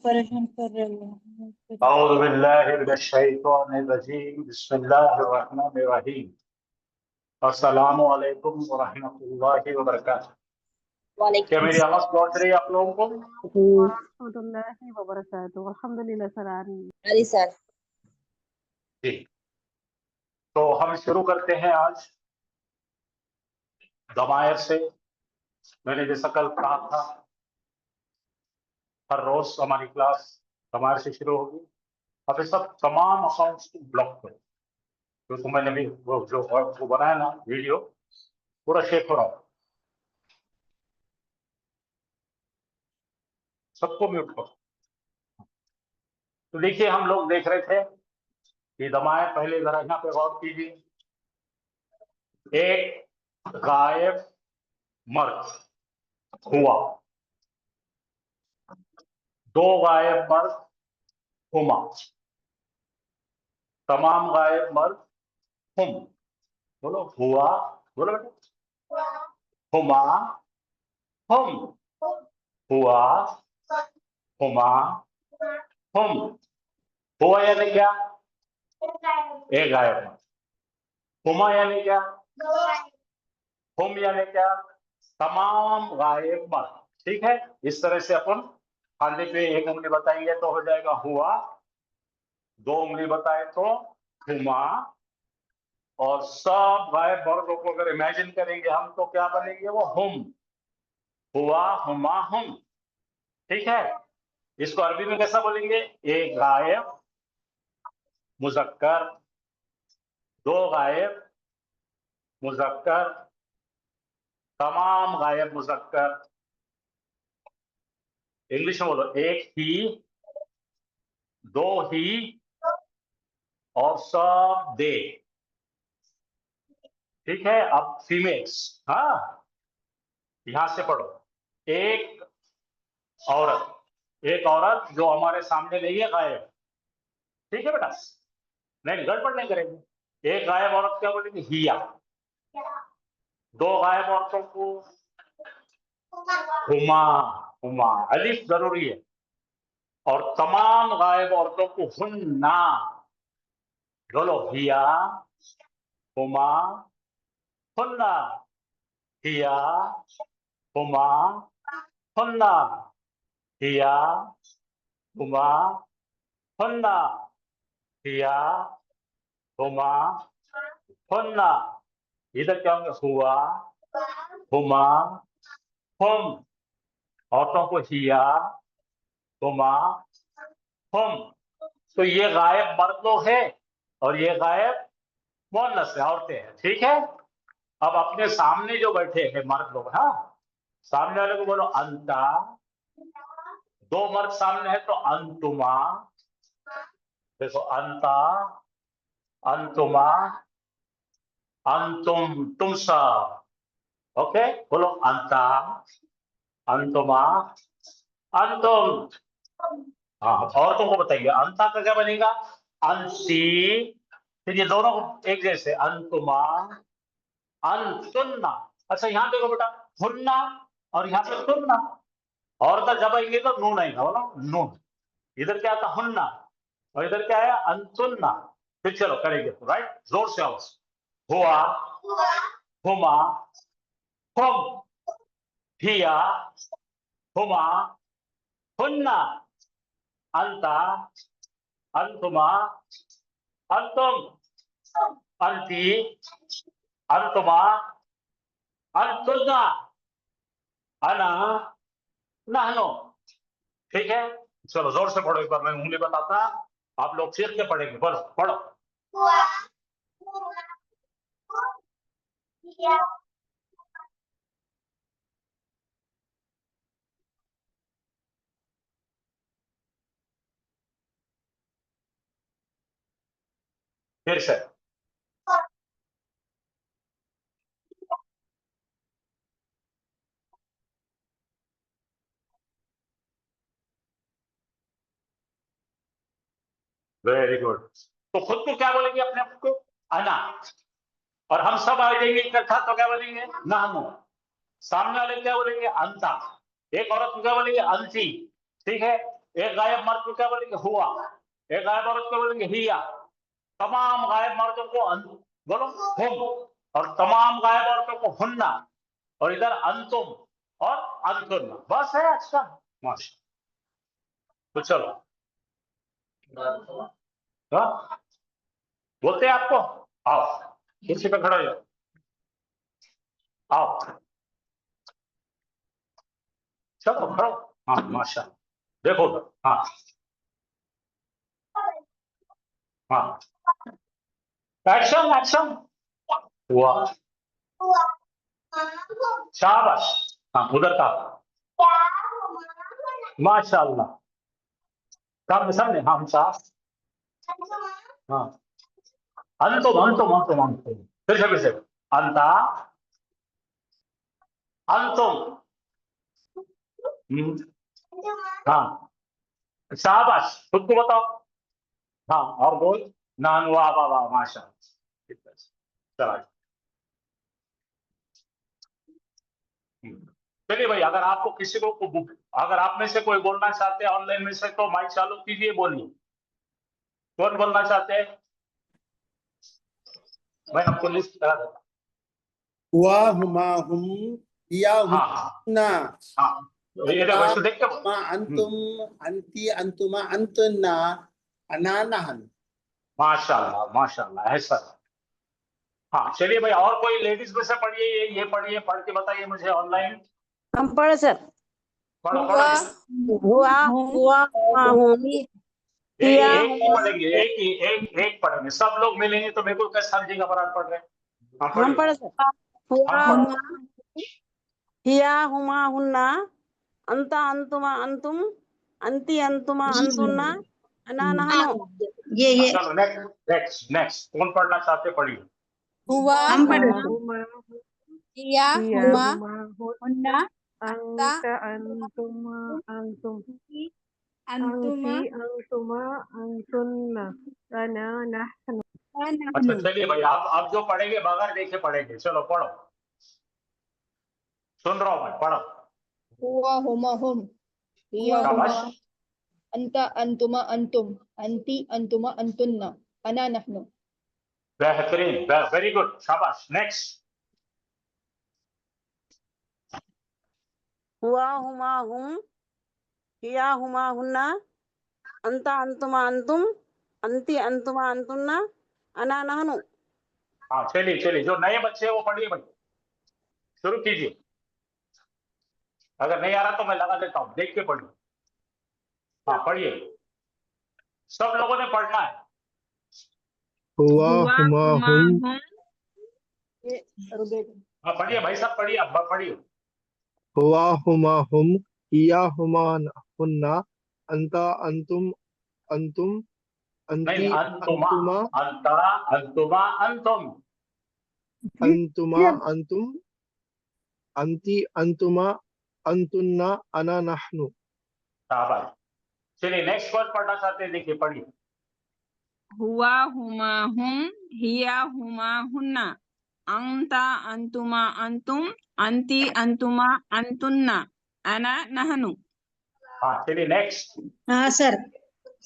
परेशान कर रहे हो। औज़ु बिल्लाहि मिनश शैतानिर रजीम, बिस्मिल्लाहिर रहमानिर रहीम। अस्सलामु अलैकुम व रहमतुल्लाहि व बरकातुहू। क्या मेरी आवाज पहुंच रही है आप लोगों को? वरहमतुल्लाहि वबरकातुहू। अल्हम्दुलिल्लाह सर, आ रही है। अरे सर, जी, तो हम शुरू करते हैं आज दमायर से। मैंने जैसा कल कहा था, हर रोज हमारी क्लास दमायर से शुरू होगी। अब ये सब तमाम अकाउंट्स को ब्लॉक करो, क्योंकि मैंने भी वो बनाया ना वीडियो, पूरा शेक हो रहा है, सबको म्यूट करो। तो देखिए, हम लोग देख रहे थे कि दमायर, पहले जरा यहाँ पे गौर कीजिए। एक गायब मर्द हुआ, दो गायब मर्द हुमा, तमाम गायब मर्द हुम। बोलो हुआ, बोलो बेटा, हुमा, हुम, हुआ, हुमा, हुम। हुआ यानी क्या? एक गायब मर्द। हुमा यानी क्या? हुम यानी क्या? तमाम गायब मर्द। ठीक है, इस तरह से अपन खाली पे एक उंगली बताएंगे तो हो जाएगा हुआ, दो उंगली बताए तो हुमा, और सब गायब मर्दों को अगर इमेजिन करेंगे हम तो क्या बनेंगे? वो हुम, हुआ, हुमा, हुम। ठीक है, इसको अरबी में कैसा बोलेंगे? एक गायब मुजक्कर, दो गायब मुजक्कर, तमाम गायब मुजक्कर। इंग्लिश में बोलो, एक ही, दो ही, और सब दे। ठीक है, अब फीमेल्स। हाँ, यहां से पढ़ो। एक औरत, एक औरत जो हमारे सामने नहीं है, गायब। ठीक है बेटा, नहीं गड़बड़ नहीं करेंगे। एक गायब औरत क्या बोलेंगे? हिया। दो गायब औरतों को हुमा, हुमा, अलिफ जरूरी है। और तमाम गायब औरतों को हुन्ना। बोलो हिया, हुमा, हुन्ना, हिया, हुमा, हुन्ना, हिया, हुमा, हुन्ना, हिया, हुमा, हुन्ना। इधर क्या होंगे? हुआ, हुमा, हुम। औरतों को हिया, हुमा, हुम। तो ये गायब मर्द लोग है और ये गायब मुअन्नस है, औरतें हैं। ठीक है, अब अपने सामने जो बैठे हैं मर्द लोग, हाँ, सामने वाले को बोलो अंता। दो मर्द सामने है तो अंतुमा। देखो, अंता, अंतुमा, अंतुम, तुम सब। ओके, बोलो अंता, अंतुमा, अंतुम। हाँ, औरतों को बताइए अंता का क्या बनेगा? अंती। फिर ये दोनों को एक जैसे, अंतुमा, अंतुन्ना। अच्छा, यहाँ देखो बेटा, हुन्ना और यहाँ पे तुन्ना। औरत जब आएंगे तो नून आएगा, बोलो नून। इधर क्या था? हुन्ना, और इधर क्या है? अंतुन्ना। फिर चलो करेंगे, राइट, जोर से आवाज। हुआ, हुमा, हुम, हिया, हुमा, हुन्ना, अंता, अंतुमा, अंतुम, अंती, अंतुमा, अंतुन्ना, अना, नहनो। ठीक है, चलो जोर से पढ़ो एक बार, मैं उंगली बताता, आप लोग सीख के पढ़ेंगे। बोलो, पढ़ो। फिर से। Very good. तो खुद को क्या बोलेंगे? अपने आप को अना। और हम सब आ जाएंगे इकट्ठा तो क्या बोलेंगे? नहनो। सामने वाले क्या बोलेंगे? अंता। एक औरत को क्या बोलेंगे? अंती। ठीक है, एक गायब मर्द को क्या बोलेंगे? हुआ। एक गायब औरत को बोलेंगे हिया। तमाम गायब मर्दों को बोलो हुम, और तमाम गायब औरतों को हुन्ना, और इधर अंतुम और अंतुन्ना। बस है आज का। माशा, तो चलो हाँ? बोलते हैं आपको? आओ कुर्सी पे खड़े हो जाओ, आओ चलो खड़ो। हाँ माशा, देखो उधर। हाँ हाँ, एक्शन एक्शन। हुआ, शाबाश। हाँ उधर का, माशाअल्लाह। सामने सामने, हाँ हम साफ। हाँ, अंतुम अंतुम अंतुम अंतुम, फिर से अंता अंतुम। हाँ शाबाश, खुद को बताओ। हाँ और बोल, नान, वाह वाह वाह, माशा। चला। चलिए भाई, अगर आपको किसी को अगर आप में से कोई बोलना चाहते हैं ऑनलाइन में से, तो माइक चालू कीजिए, बोलिए। कौन बोलना चाहते हैं? मैं आपको लिस्ट करा देता। हुआ, हुमा, हुम, हिया, हाँ हुन्ना, हाँ, ये देखो, इसको देख के मा, अंतुम, अंती, अंतुमा, अंतुन्ना, अना, नहन। माशाल्लाह माशाल्लाह, ऐसा। हाँ चलिए भाई, और कोई लेडीज में से पढ़िए, ये पढ़िए, पढ़ के बताइए मुझे ऑनलाइन। हम पढ़े सर। पढ़ो हुआ पढ़ो। हुआ हुआ एक ही पढ़ेंगे, एक पढ़ेंगे, सब लोग मिलेंगे तो मेरे को कैसे समझेगा बराबर पढ़ रहे हैं। हाँ हम पढ़िए। पढ़े सर। हुआ हम हुमा हिया हुमा हुन्ना, अंता अंतुमा अंतुम, अंती अंतुमा अंतुन्ना, अना नहनु। ये चलो नेक्स्ट नेक्स्ट नेक्स्ट, कौन पढ़ना चाहते पढ़िए। हुआ हम पढ़े हुमा हिया हुमा हुन्ना अंता अंतुमा अंतुम, अंतुमा अंतुमा अंतुन्ना, अना नहनु। अच्छा चलिए भाई, आप जो पढ़ेंगे बगैर देखे पढ़ेंगे। चलो पढ़ो, सुन रहा हूँ मैं, पढ़ो। हुआ हुमा हुम हिया हुमा शाबाश, अंता अंतुमा अंतुम अंती अंतुमा अंतुन्ना अना नहनु। बेहतरीन, वेरी गुड, शाबाश। नेक्स्ट। हुआ हुमा हुम हिया हुमा हुन्ना, अंता अंतुमा अंतुम, अंती अंतुमा अंतुन्ना, अना नहनु। हाँ चलिए चलिए, जो नए बच्चे हैं वो पढ़िए भाई, शुरू कीजिए। अगर नहीं आ रहा तो मैं लगा देता हूँ, देख के पढ़िए। हाँ पढ़िए, सब लोगों ने पढ़ना है। हुआ, हुमा, हुम, हाँ पढ़िए भाई साहब, पढ़िए, अब पढ़िए। हुआ, हुमा, हुम, हिया, हुमा, हुन्ना, अंता, अंतुम, अंतुम, नहीं, अंती, अंतुमा, अंतुमा, अंता, अंतुमा, अंतुम। अंतुमा, अंतुम, अंती, अंतुमा, अंतुन्ना, अना, नहनु। शाबाश। चलिए नेक्स्ट वर्ड पढ़ना चाहते हैं, देखिए पढ़िए। हुआ हुमा हुम हिया हुमा हुन्ना, अंता अंतुमा अंतुम, अंती अंतुमा अंतुन्ना, अना नहनु। हाँ चलिए नेक्स्ट। हाँ सर।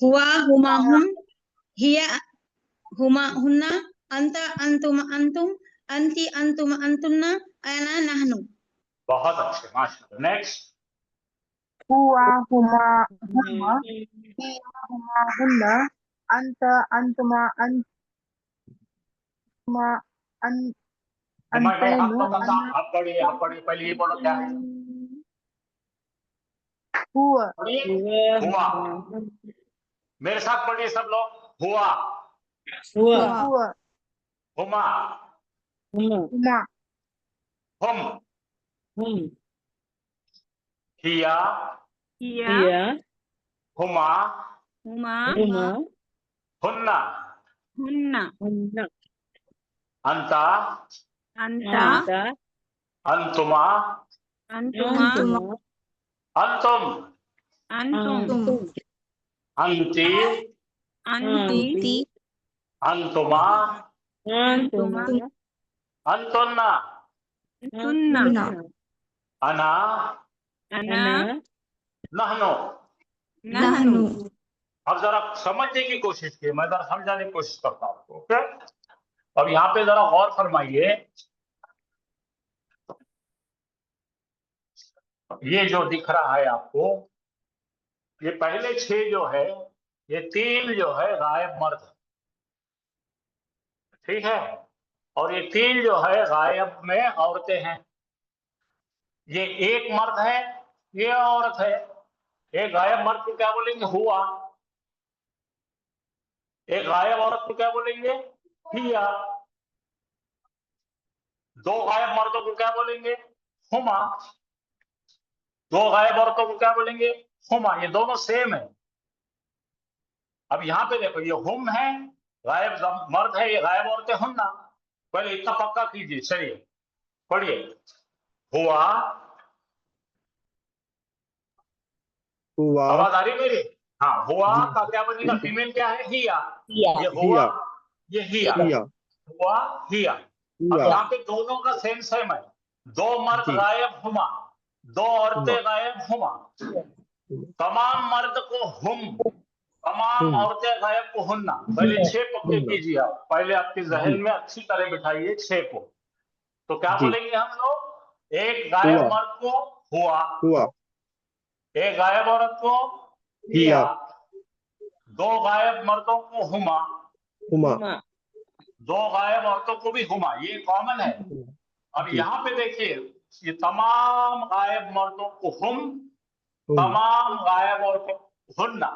हुआ हुमा हुम हिया हुमा हुन्ना, अंता अंतुम अंतुम, अंती अंतुम अंतुन्ना, अना नहनु। बहुत अच्छे, माशाल्लाह। नेक्स्ट। हुआ हुमा हुमा हिया हुमा हुन्ना, अंता अंतुमा अंतुमा मैं अंतनु आपको कहता, आप पढ़िए, पहले ये बोलो क्या है। हुआ पढ़िए, हुआ। मेरे साथ पढ़िए सब लोग। हुआ, हुआ हुमा, हुमा हुम, हिया, हिया हुमा, हुमा हुन्ना, हुन्ना, अंता, अंता अंतुमा, अंतुमा अंतुम, अंतुम, अंती, अंती अंतुमा, अंतुमा अंतुन्ना, अंतुन्ना, अना अना नहनु। नहनु अब जरा समझने की कोशिश कीजिए, मैं जरा समझाने की कोशिश करता हूँ आपको। ओके, अब यहाँ पे जरा गौर फरमाइए, ये जो दिख रहा है आपको, ये पहले 6 जो है, ये 3 जो है गायब मर्द है, ठीक है, और ये 3 जो है गायब में औरतें हैं। ये एक मर्द है, ये औरत है। एक गायब मर्द को क्या बोलेंगे? हुआ। एक गायब औरत को क्या बोलेंगे? हिया। 2 गायब मर्दों को क्या बोलेंगे? हुमा। 2 गायब औरतों को क्या बोलेंगे? हुमा। ये दोनों सेम है। अब यहाँ पे देखो, ये हुम है, गायब मर्द है, ये गायब औरतें हुन्ना। पहले इतना पक्का कीजिए, चलिए पढ़िए। हुआ, हुआ, आवाज आ रही मेरी? हाँ, हुआ जी, का क्या बनेगा? फीमेल क्या है? हिया। ये हुआ, हिया, ये हिया। हिया, हुआ, हिया। अब हिया, यहाँ पे दोनों का सेम सेम है। 2 मर्द जी, गायब हुमा, 2 औरतें हुमा, गायब हुमा। हुमा, तमाम मर्द को हुम, तमाम हुम, औरतें गायब को हुन्ना। पहले 6 पक्के हुन्ना, कीजिए आप, पहले आपके जहन जी, में अच्छी तरह बिठाइए 6 को। तो क्या जी, बोलेंगे हम लोग? एक गायब हुआ, मर्द को हुआ, हुआ, एक गायब औरत को हिया, हिया, 2 गायब मर्दों को हुमा, हुमा, 2 गायब औरतों को भी हुमा। ये कॉमन है। अब जी, यहाँ पे देखिए, ये तमाम गायब मर्दों को हुम, हुम, तमाम गायब औरतों को हुन्ना।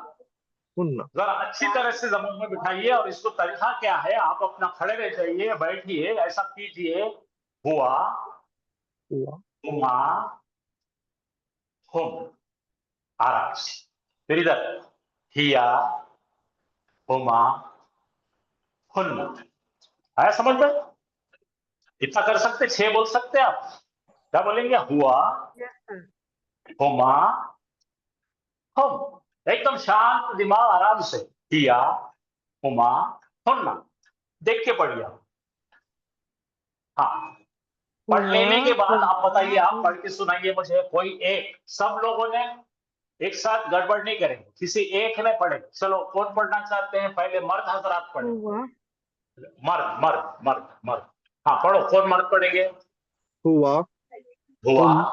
हुन्ना, जरा अच्छी तरह से जमीन में बिठाइए, और इसको तरीका क्या है, आप अपना खड़े रह जाइए, बैठिए, ऐसा कीजिए। हुआ, हुआ, हुमा, हुम, आराम से। फिर इधर हिया, हुमा, हुन्ना। आया समझ में? इतना कर सकते? 6 बोल सकते आप? क्या बोलेंगे? हुआ, हुमा, हुम। एकदम शांत दिमाग, आराम से। हिया, हुमा, हुन्ना। देख के पढ़िए। हाँ, पढ़ लेने के बाद आप बताइए, आप पढ़ के सुनाइए मुझे। कोई एक, सब लोगों ने एक साथ गड़बड़ नहीं करेंगे, किसी एक ने पढ़े। चलो, कौन पढ़ना चाहते हैं? पहले मर्द हजरात पढ़े। मर्द मर्द मर्द मर्द। हाँ, पढ़ो। कौन मर्द पढ़ेंगे? हुआ, हुआ। हुम,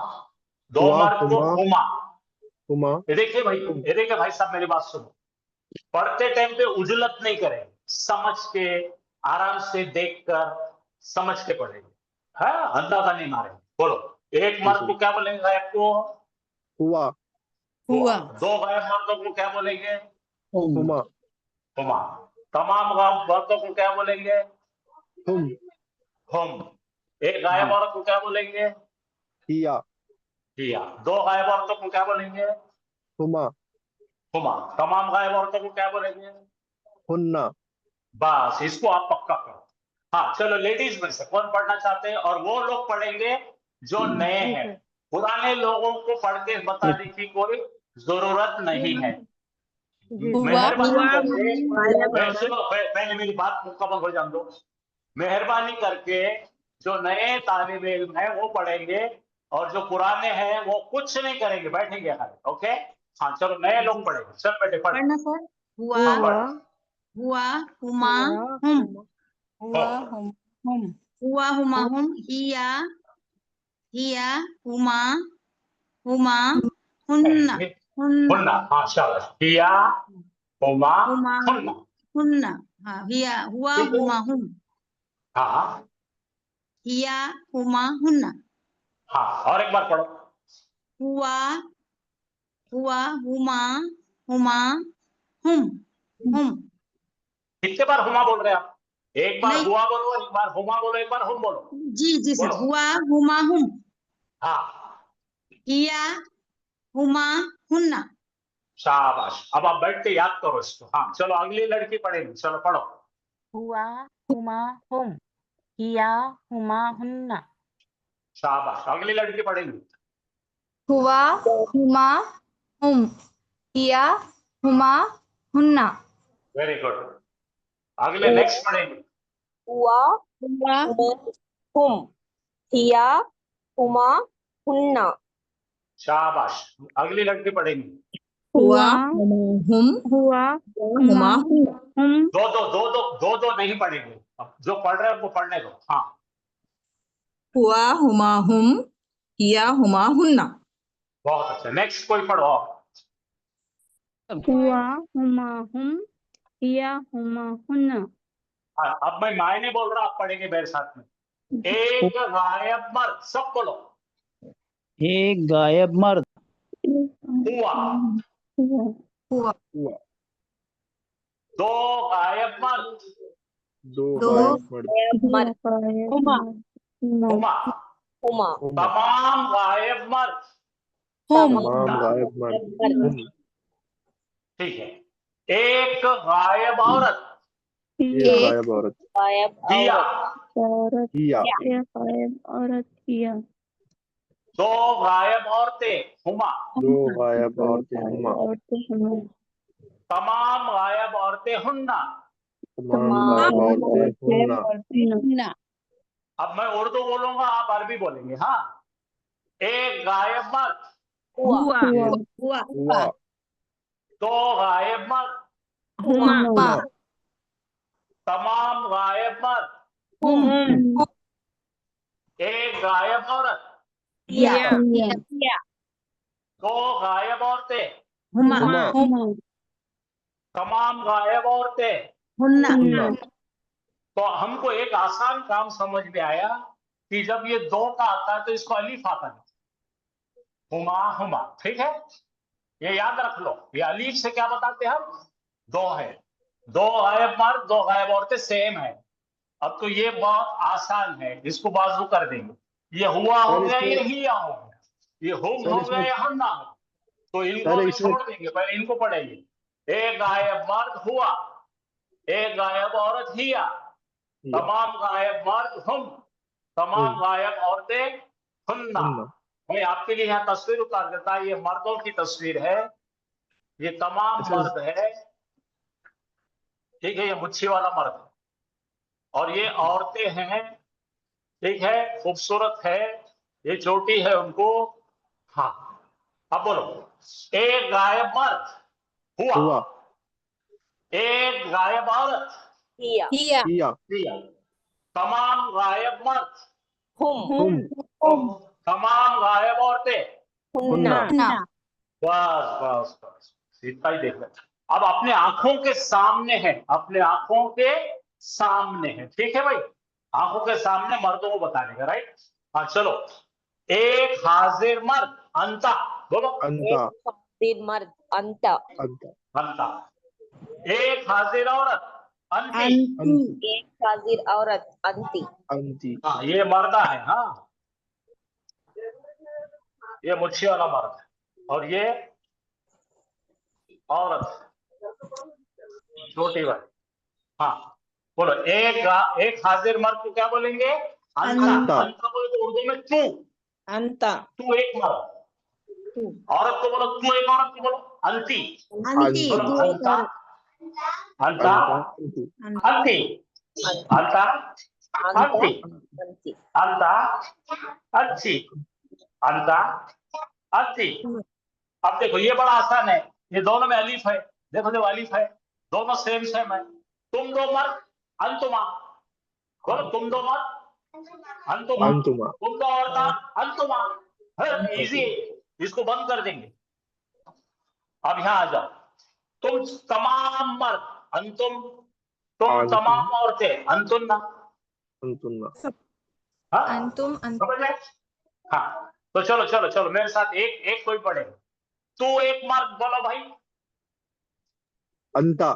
2 हुआ, मर्द को हुमा, हुमा। हुमा, ये देखिए भाई, हुम, ये देखिए भाई साहब, मेरी बात सुनो। पढ़ते टाइम पे उजलत नहीं करेंगे, समझ के, आराम से देखकर समझ के पढ़ेंगे। हाँ, अंदाजा नहीं मारेंगे। बोलो, एक मर्द को क्या बोलेंगे आपको? हुआ, हुआ। 2 गायब मर्दों को क्या बोलेंगे? हुमा, हुमा। तमाम गायब मर्दों को क्या बोलेंगे? हुम, हुम। एक गायब जी, औरत को क्या बोलेंगे? हिया, हिया। 2 गायब औरतों को क्या बोलेंगे? हुमा, हुमा। तमाम गायब औरतों को क्या बोलेंगे? हुन्ना, बस, इसको आप पक्का करो। हाँ, चलो, लेडीज में से कौन पढ़ना चाहते हैं? और वो लोग पढ़ेंगे जो नए हैं। पुराने लोगों को पढ़ के बताने की कोई जरूरत नहीं है। मेहरबानी करके सुनो, पहले मेरी बात मुकम्मल हो जाने दो। मेहरबानी करके जो नए तालिब इल्म है वो पढ़ेंगे, और जो पुराने हैं वो कुछ नहीं करेंगे, बैठेंगे खाली। ओके? हाँ, चलो, नए लोग पढ़ेंगे। चल बेटे, पढ़। पढ़ना सर। हुआ, हाँ, पढ़। हुआ, हुमा, हुम, हो। हुआ, हुमा, हुम, हिया, हिया, हुमा, हुमा, हुन्ना, हुन्ना, हुन्ना। हाँ, शाबाश। हिया, हुमा, हुमा, हुन्ना। हुन्ना। हाँ, हिया, हुआ, ठीक है? हुमा, हुम, हाँ हिया, हुमा, हुन्ना। हाँ, और एक बार पढ़ो। हुआ, हुआ, हुमा, हुमा, हुम, हुम। कितने बार हुमा बोल रहे हैं आप? एक बार नहीं, हुआ बोलो, एक बार हुमा बोलो, एक बार हुम बोलो। जी सर। बोलो। हुआ, हुमा, हुम, हाँ, हिया, हुमा, हुन्ना। शाबाश। अब आप बैठ के याद करो इसको। हाँ, चलो, अगली लड़की पढ़ेगी। चलो, पढ़ो। हुआ हुमा हुम हिया हुमा हुन्ना। शाबाश, अगली लड़की पढ़ेगी। हुआ, हुमा, हुम, हिया, हुमा, हुन्ना। Very good. अगले नेक्स्ट पढ़ेंगे। हुआ, हुआ, हुम, हिया, हुमा, हुन्ना। शाबाश, अगली लड़की पढ़ेगी। हुआ हुम हुआ हुमा हुन्ना हुम दो नहीं पढ़ेंगे, अब जो पढ़ रहे हैं उनको पढ़ने दो। हाँ, हुआ हुमा हुम हिया हुमा हुन्ना। बहुत अच्छा। नेक्स्ट कोई पढ़ो आप। हुआ हुमा हुम हिया हुमा हुन्ना। हाँ, अब मैं मायने बोल रहा, आप पढ़ेंगे मेरे साथ में। एक गायब मर्द, सब बोलो। एक गायब मर्द हुआ। हुआ हुआ। दो गायब मर्द। दो दो गायब मर्द। मर्द हुमा। हुमा हुम। तमाम गायब मर्द। हुम तमाम गायब मर्द। मर्द हुम। ठीक है। एक गायब औरत। एक एक गायब औरत। गायब हिया। औरत हिया। गायब औरत हिया। दो गायब औरतें। हुमा। दो गायब औरतें। हुमा। औरतें हुमा। तमाम गायब औरतें हुन्ना। तमाम गायब औरतें हुन्ना। हुन्ना। अब मैं उर्दू बोलूंगा, आप अरबी बोलेंगे। हाँ, एक गायब मर्द। हुआ एक हुआ हुआ। दो गायब मर्द। हुमा हुमा। तमाम गायब मर्द। हुम एक गायब औरत। हिया दो गायब औरतें। हुमा हुमा। तमाम गायब औरतें। हुन्ना। हुन्ना। तो हमको एक आसान काम समझ में आया कि जब ये दो का आता है तो इसको अलीफ आता है। हुमा हुमा, ठीक है, ये याद रख लो। ये अलीफ से क्या बताते हैं हम? दो है। दो गायब मर्द, दो गायब औरतें सेम है। अब तो ये बहुत आसान है, इसको बाजू कर देंगे। ये हुआ हो सर गया, ये इसमें हिया हो गया, ये हुम सर हो गया, इसमें ये हन्ना हो गया। तो इनको सर अभी इसमें छोड़ देंगे, पहले इनको पढ़ेंगे। एक गायब मर्द हुआ, एक गायब औरत हिया, हिया। तमाम गायब मर्द हुम, तमाम हुम। गायब औरतें हुन्ना। हुन्ना। मैं आपके लिए यहाँ तस्वीर उतार देता, ये मर्दों की तस्वीर है, ये तमाम अच्छा। मर्द है, ठीक है, ये मुच्छी वाला मर्द है। और ये औरतें हैं, ठीक है, खूबसूरत है, ये चोटी है उनको। हाँ, अब बोलो। एक गायब मर्द हुआ, हुआ। एक गायब औरत हिया हिया हिया। हिया, तमाम गायब मर्द हुम हुम। तमाम गायब औरतें। हुन्ना हुन्ना। बस बस बस, इतना ही देख लें। अब अपने आंखों के सामने है, अपने आंखों के सामने है, ठीक है भाई, आंखों के सामने मर्दों को बताने का, राइट। हाँ चलो। एक हाजिर मर्द अंता, बोलो। अंता। एक हाजिर मर्द अंता अंता। अंता। एक हाजिर औरत अंती। अंती। एक हाजिर औरत अंती अंती। हाँ, ये मर्दा है। हाँ, ये मुच्छी वाला मर्द है, और ये औरत छोटी वाली। हाँ, बोलो। एक हाजिर मर्द को क्या बोलेंगे? अंता। अंता। अंता बोले तो उर्दू में तू, अंता तू एक मर्द। औरत को बोलो तू, एक औरत को बोलो अंती। अंती बोलो अंती। अंता, अंता, अंता। अंती। अंती, अंता, अंती, अंती अंता, अच्छी, अंता, अच्छी। अब देखो ये बड़ा आसान है, ये दोनों में अलीफ है, देखो जो अलीफ है, दोनों सेम सेम है। तुम दो मर्द अंतुमा, बोलो तुम दो मर्द अंतुमा, अंतुमा। तुम दो औरत अंतुमा। इजी, इसको बंद कर देंगे। अब यहां आ जाओ। तुम तमाम मर्द अंतुम, तुम अंतुम। तमाम औरतें अंतुन्ना। अंतुन्ना। हाँ, अंतुम समझ गए? हाँ, तो चलो चलो चलो मेरे साथ, एक एक कोई पढ़े। तू एक मर्द, बोलो भाई। अंता।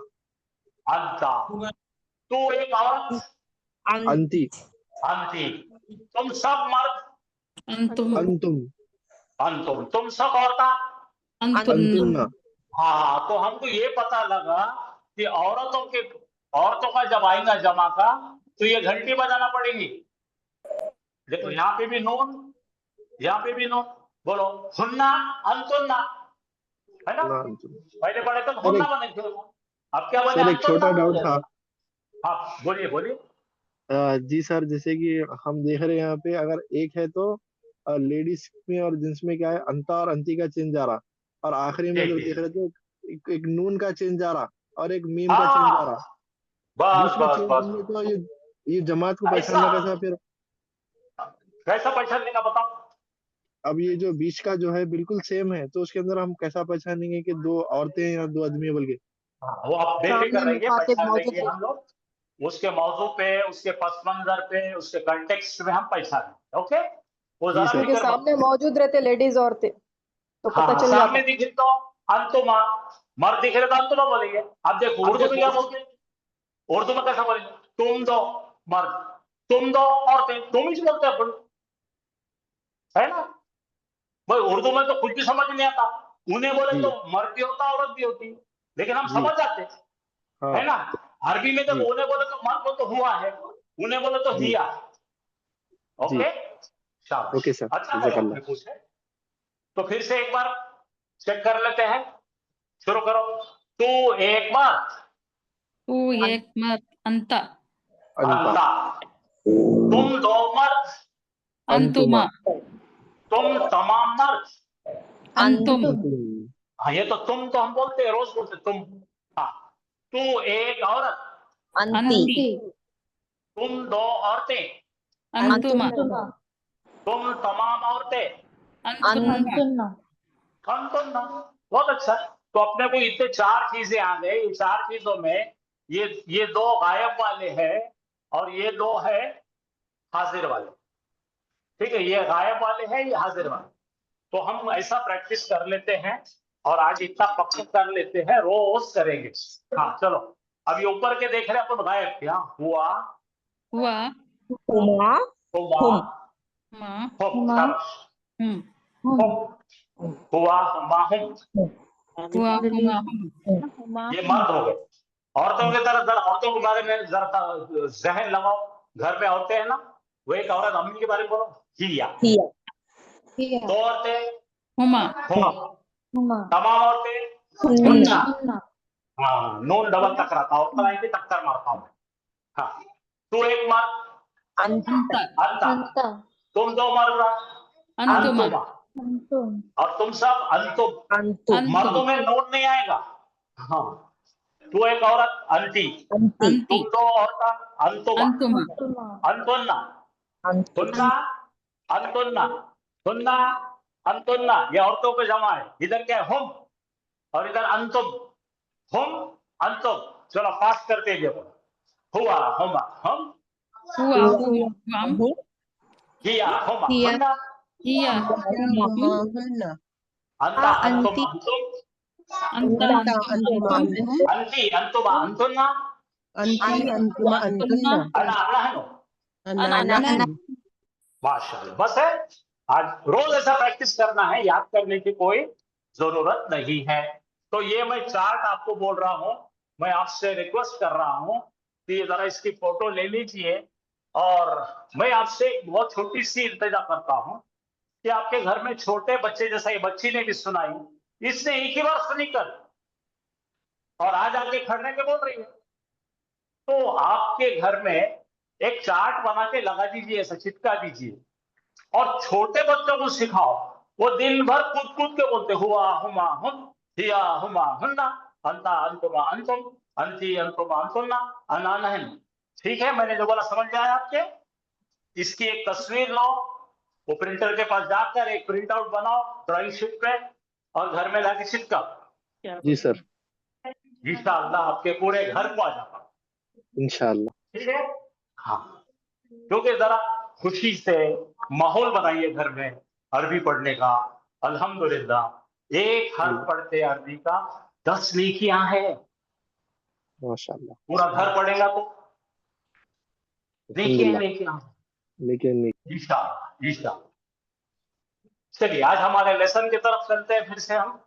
अंता। तू एक औरत। अंती। अंती। तुम सब मर्द। अंतुम अंतुम। अंतुम। तुम सब औरतें। अंतुन्ना। हाँ, तो हमको ये पता लगा कि औरतों का जब आएगा जमा का, तो ये घंटी बजाना पड़ेगी। देखो यहाँ पे भी नून, यहाँ पे भी नून। बोलो हुन्ना अंतुन्ना, है ना? ना अंतुम। पहले पढ़े तो सर हुन्ना एक बने थे, अब क्या बने? सर एक अंतुन्ना छोटा डाउट बने। था। हाँ बोलिए बोलिए। जी सर, जैसे कि हम देख रहे हैं यहाँ पे, अगर एक है तो लेडीज में और जेंट्स में क्या है, अंता और अंती का चेंज आ रहा। और आखिरी में जी अगर जी देख रहे तो एक नून का चेंज आ रहा और एक मीम का चेंज आ हाँ, रहा। बस बीच में बस चेंज बस होंगे तो ये जमात को ऐसा पहचानना कैसा फिर। कैसा पहचानने का बताओ। अब ये जो बीच का जो है बिल्कुल सेम है, तो उसके अंदर हम कैसा पहचानेंगे कि दो औरतें या दो आदमी है बोल के। हाँ, वो आप बेफिक्र सामने रहिए, मुखातिब पहचान मौजूद लेंगे है। हम लोग। उसके मौजू पे, उसके पस मंजर पे, उसके कंटेक्स्ट में हम पहचानेंगे। ओके, वो जी जरा सर। क्योंकि फिक्र मत सामने करो। मौजूद रहते लेडीज औरतें, तो हाँ पता हाँ, चल सामने जाता। दिखे तो अंतुमा, मर्द दिख रहे तो अंतुमा बोलेंगे। अब देखो उर्दू में क्या बोलते हैं, उर्दू में कैसा बोलेंगे, तुम दो मर्द, तुम दो औरतें, तुम ही बोलते हैं अपन, है ना। भाई उर्दू में तो कुछ भी समझ नहीं आता, उन्हें बोले जी तो मर्द भी होता औरत भी होती, लेकिन हम जी। समझ जाते, हाँ है ना। अरबी में तो जी उन्हें बोले तो मर्द बोले तो हुआ है, उन्हें बोले तो जी हिया। जी। ओके, शाबाश, ओके सर, अच्छा है जज़ाकल्लाह। आपने पूछे। तो फिर से एक बार चेक कर लेते हैं, शुरू करो। तू एक बार, तू एक मत अंत अंता। अंता, तुम दो मर्द, अंतुमा अंतुमा। तुम तमाम मर्द। अंतुम अंतुम। हाँ, ये तो तुम तो हम बोलते हैं, रोज बोलते हैं, तुम। हाँ, तू एक औरत, अंति अंति तुम दो औरतें, अंतुमा तुम तमाम औरतें, अंतुन्ना अंतुन्ना। बहुत अच्छा। तो अपने को इतने चार चीजें आ गए। ये चार चीजों में ये दो गायब वाले हैं और ये दो है हाजिर वाले। ठीक है, ये गायब वाले हैं, ये हाजिर वाले। तो हम ऐसा प्रैक्टिस कर लेते हैं और आज इतना पक्का कर लेते हैं, रोज करेंगे। हाँ चलो, अब ये ऊपर के देख रहे हैं अपन, गायब क्या हुआ, हुआ हुमा हुआ, हुम मा हुम, शाबाश, हुम हुम, हुआ, हुमा, हुम। हुआ हुमा हुम ये मर्द हो गए। औरतों की तरफ जरा, औरतों के बारे में जरा जहन लगाओ। घर में औरतें हैं ना, वो एक औरत अम्मी के बारे में बोलो, हिया। हिया दो औरतें, हुमा हुम। तमाम औरतें, हुन्ना हुन्ना। हाँ, नून डबल टकराता, और आएंगे टक्कर मारता हूँ। हाँ, तू एक मर्द, अंत अंता, तुम दो मर्द, अंतुमा अंतुमा, और तुम सब अंतुम। अंतु अंतुम मर्दों में नून नहीं आएगा। हाँ, तू एक औरत, अंती, अंति तुम दो औरत, अंतुमा, अंतुमा अंतुन्ना, अंतु तुन्ना, अंतुन्ना, तुन्ना, अंतुन्ना। ये औरतों पे जमा है। इधर क्या है, हम, और इधर अंतुम, हम, अंतुम। चलो फास्ट करते हैं, हुआ, हुमा, हम, हुआ हुआ हुम हुम किया, हुमा, हिया हुन्ना, हिया हुमा हुम अंता, अंतुम, अंति अंतुम, अंता अंता अंतुम अंतुमा अंतुम अंतुम अंती, अंतुमा, अंतुन्ना, अंतुमा अंतुन्ना अना, नहनु। अना अनन माशाल्लाह, बस है। आज रोज ऐसा प्रैक्टिस करना है, याद करने की कोई जरूरत नहीं है। तो ये मैं चार्ट आपको बोल रहा हूं, मैं आपसे रिक्वेस्ट कर रहा हूं कि जरा इसकी फोटो ले लीजिए। और मैं आपसे एक बहुत छोटी सी इल्तिजा करता हूं कि आपके घर में छोटे बच्चे, जैसा ये बच्ची ने भी सुनाई, इसने एक ही बार सुनी कल और आज आके खड़ने के बोल रही है। तो आपके घर में एक चार्ट बना के लगा दीजिए, ऐसा चिपका दीजिए, और छोटे बच्चों को सिखाओ। वो दिन भर कूद कूद के बोलते, हुआ, हुमा, हुम, हिया, हुमा, हुन्ना, अंता, अंतुमा, अंतुम, अंती, अंतुमा, अंतुन्ना, अना, नहन। ठीक है, मैंने जो बोला समझ में आया आपके। इसकी एक तस्वीर लो, वो प्रिंटर के पास जाकर एक प्रिंट आउट बनाओ ड्राइंग शीट पे, और घर में लाके चिपकाओ। जी सर, इंशाअल्लाह आपके पूरे घर को आ जाता। इंशाअल्लाह। ठीक है, हाँ। क्योंकि जरा खुशी से माहौल बनाइए घर में अरबी पढ़ने का। अल्हम्दुलिल्लाह, एक हर्फ पढ़ते अरबी का 10 नेकियां है। माशाअल्लाह। पूरा घर पढ़ेगा तो नेकियां अल्हम्दुलिल्लाह। नेकियां। लेकिन इंशाअल्लाह, इंशाअल्लाह। चलिए, आज हमारे लेसन की तरफ चलते हैं फिर से हम।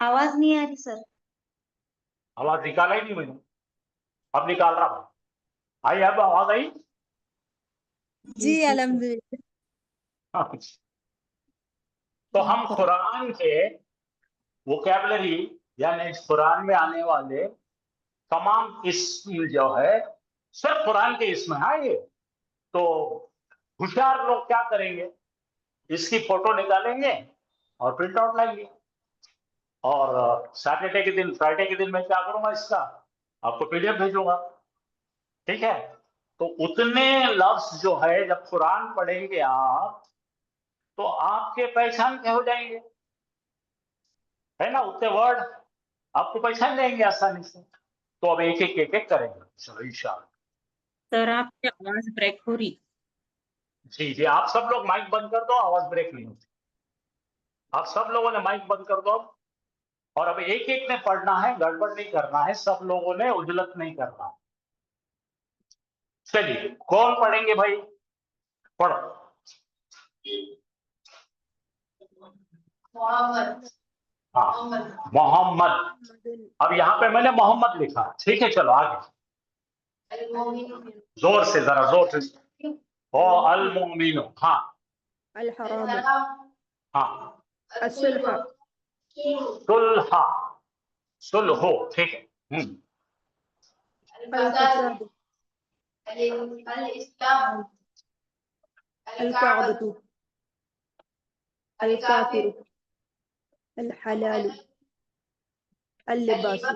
आवाज नहीं आ रही सर। आवाज निकाला ही नहीं मैंने, अब निकाल रहा हूं। आई अब आवाज आई? जी अल्हम्दुलिल्लाह। तो हम कुरान के वोकैबुलरी यानी इस कुरान में आने वाले तमाम इस्म जो है सिर्फ कुरान के इसमें है ये। तो होशियार लोग क्या करेंगे, इसकी फोटो निकालेंगे और प्रिंट आउट लाएंगे, और सैटरडे के दिन फ्राइडे के दिन मैं क्या करूंगा, इसका आपको पीडीएफ भेजूंगा। ठीक है, तो उतने लफ्ज जो है जब कुरान पढ़ेंगे आप तो आपके पहचान के हो जाएंगे, है ना, उतने वर्ड आपको पहचान जाएंगे आसानी से। तो अब एक एक करेंगे चलो इंशाल्लाह। सर आपकी आवाज ब्रेक हो रही। जी जी, आप सब लोग माइक बंद कर दो, आवाज ब्रेक नहीं होती। आप सब लोगों ने माइक बंद कर दो और अब एक एक ने पढ़ना है, गड़बड़ नहीं करना है, सब लोगों ने उजलत नहीं करना। चलिए कौन पढ़ेंगे भाई, पढ़ो। हाँ मोहम्मद। अब यहाँ पे मैंने मोहम्मद लिखा, ठीक है चलो आगे, जोर से, जरा जोर से। ओ अल मोमिनो, हाँ अल हराम, हाँ, असुलह, सुलहा, सुलहो, ठीक है। अल फसाद, अल काबतु, अल काफिर, अल हलाल, अल लिबासु,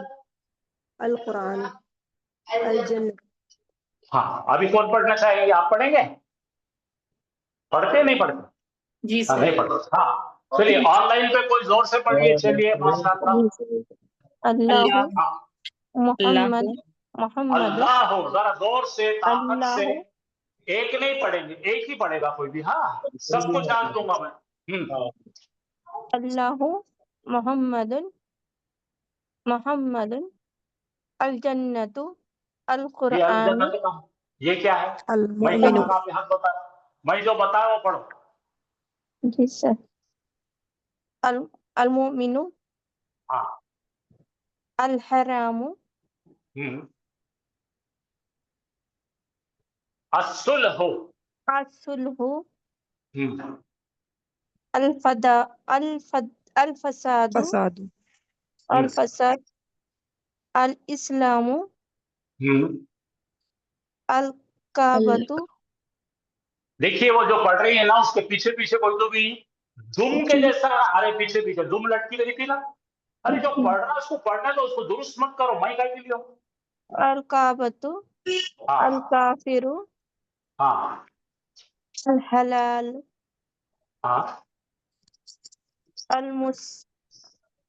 अल कुरान, अल जन्नत। हाँ अभी कौन पढ़ना चाहेंगे, आप पढ़ेंगे? पढ़ते नहीं पढ़ते? जी हाँ, नहीं पढ़ते। हाँ चलिए ऑनलाइन पे कोई जोर से पढ़िए, चलिए माशाल्लाह। अल्लाह हाँ, मुहम्मद, मोहम्मद, अल्लाह हो, जरा जोर से ताकत से, अल्लाह, एक नहीं पढ़ेंगे, एक ही पढ़ेगा कोई भी। हाँ सबको चांस दूंगा मैं। अल्लाहु मुहम्मदुन, मोहम्मदुन, अल जन्नतु, अल ये कुरान, अलजन्नत का ये क्या है? अल मैं मुमिनु। कहाँ पे हाथ बता, मैं जो बताया वो पढ़ो। जी सर। अल अल मुमिनु, हाँ अल हरामु, असुलहु, असुलहु, अल फदा, अल फसादु, अल फसाद, अल इस्लामु, अल काबतु। देखिए वो जो पढ़ रही है ना उसके पीछे पीछे कोई तो भी दुम के जैसा, अरे पीछे पीछे दुम लटकी रही थी ना, अरे जो पढ़ रहा है उसको पढ़ना तो उसको दुरुस्त मत करो, मैं क्या के लिए हूँ? अल काबतु, हाँ अल काफिरु, हाँ अल हलाल, हाँ, अल मुस,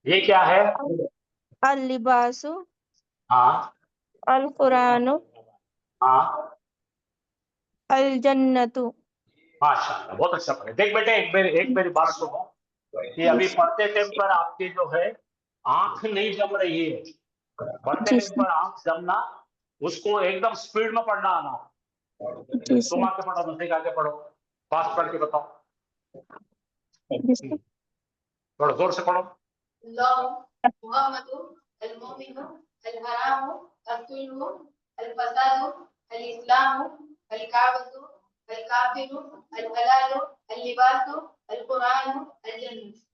ये क्या है? अल लिबासु, हाँ अल कुरानु, हाँ, अल जन्नतु। माशाल्लाह बहुत अच्छा पढ़े। देख बेटे एक मेरी बात सुनो, कि अभी पढ़ते टाइम पर आपकी जो है आंख नहीं जम रही है, पढ़ते टाइम पर आंख जमना, उसको एकदम स्पीड में पढ़ना आना। तुम आके पढ़ो, दूसरे आके पढ़ो, फास्ट पढ़ के बताओ, थोड़ा जोर से पढ़ो।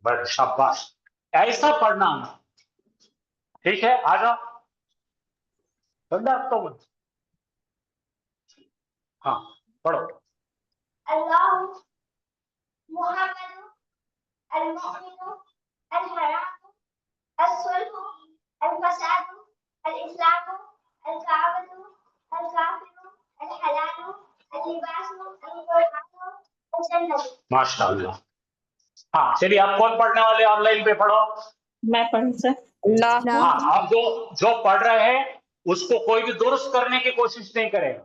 बस शाबाश, ऐसा पढ़ना आना, ठीक है आ जाओ, समझा तो मत। हाँ पढ़ो। अल्लाह मुहम्मद अल मुमिनु अल हराम अल सुल्ह अल फसाद अल इस्लाम अल काबतु अल काफिर अल हलाल अल लिबास अल कुरान अल जन्नत। माशाल्लाह। हाँ चलिए आप कौन पढ़ने वाले, ऑनलाइन पे पढ़ो। मैं पढ़ूं सर? हाँ आप जो पढ़ रहे हैं उसको कोई भी दुरुस्त करने की कोशिश नहीं करेगा।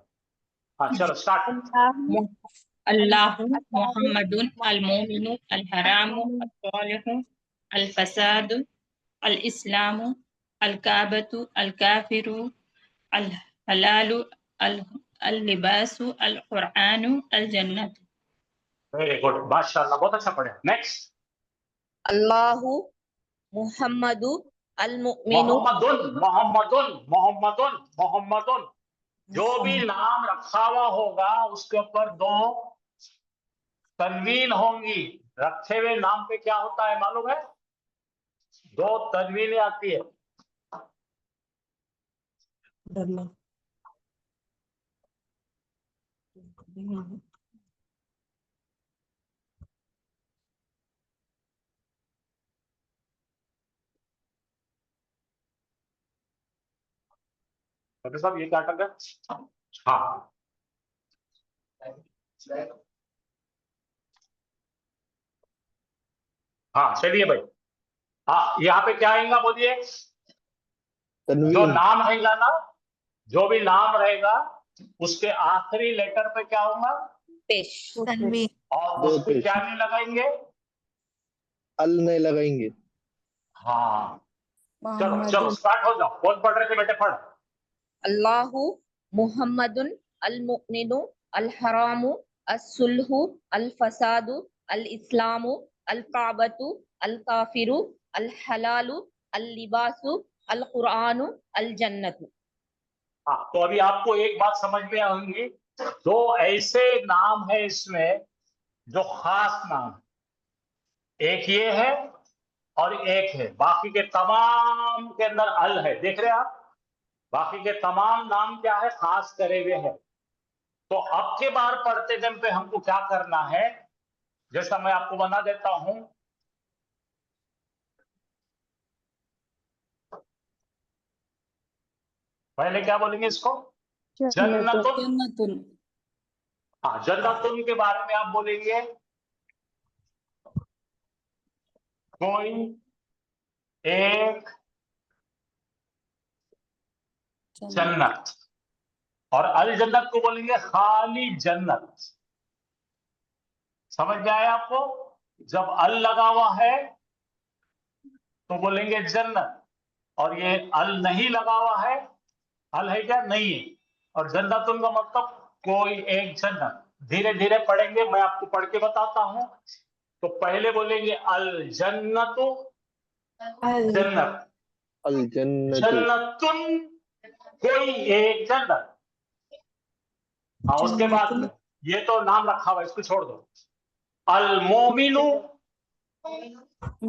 हाँ चलो स्टार्ट। अल्लाहु मुहम्मदुन अल मोमिनु अल हरामु अल सालिहु अल फसादु अल इस्लामु अल काबतु अल काफिरु अल हलालु अल लिबासु अल कुरानु अल जन्नत। वेरी गुड माशाल्लाह बहुत अच्छा पढ़े। नेक्स्ट। अल्लाहु मुहम्मदु अल-मुमिनु मोहम्मदुन मोहम्मदुन मोहम्मदुन मोहम्मदुन, जो भी नाम रखा हुआ होगा उसके ऊपर 2 तनवीन होंगी। रखे हुए नाम पे क्या होता है मालूम है? 2 तनवीनें आती है। डॉक्टर साहब ये क्या अटक गया? हाँ हाँ चलिए भाई। हाँ यहाँ पे क्या आएगा बोलिए? जो तनवीन। नाम रहेगा ना, जो भी नाम रहेगा उसके आखिरी लेटर पे क्या होगा? पेश। तनवीन। और 2 उस पे पेश। क्या नहीं लगाएंगे? अल नहीं लगाएंगे। हाँ चलो चलो स्टार्ट हो जाओ। कौन पढ़ रहे थे बेटे? पढ़। अल्लाहु मुहम्मदुन अल-मुमिनु अल-हरामु अस-सुल्हु अल-फसादु अल-इस्लामु अल-काबतु अल-काफिरु अल-हलालु अल-लिबासु अल-कुरानु अल-जन्नतु। हाँ तो अभी आपको एक बात समझ में आएंगी। 2 ऐसे नाम है इसमें जो खास नाम, एक ये है और एक है। बाकी के तमाम के अंदर अल है, देख रहे हैं आप? बाकी के तमाम नाम क्या है? खास करे हुए है। तो अब के बार पढ़ते टाइम पे हमको क्या करना है, जैसा मैं आपको बना देता हूं। पहले क्या बोलेंगे इसको? जन्नतुन। हाँ जन्नतुन के बारे में आप बोलेंगे कोई एक जन्नत, और अल जन्नत को बोलेंगे खाली जन्नत। समझ में आया आपको? जब अल लगा हुआ है तो बोलेंगे जन्नत, और ये अल नहीं लगा हुआ है, अल है क्या? नहीं है। और जन्नतुन का मतलब कोई एक जन्नत। धीरे धीरे पढ़ेंगे, मैं आपको पढ़ के बताता हूं। तो पहले बोलेंगे अल जन्नतु, जन्नत। अल जन्नतु। जन्नतुन, कोई एक जन्नत। हाँ उसके बाद ये तो नाम रखा हुआ है, इसको छोड़ दो। अल मोमिनु,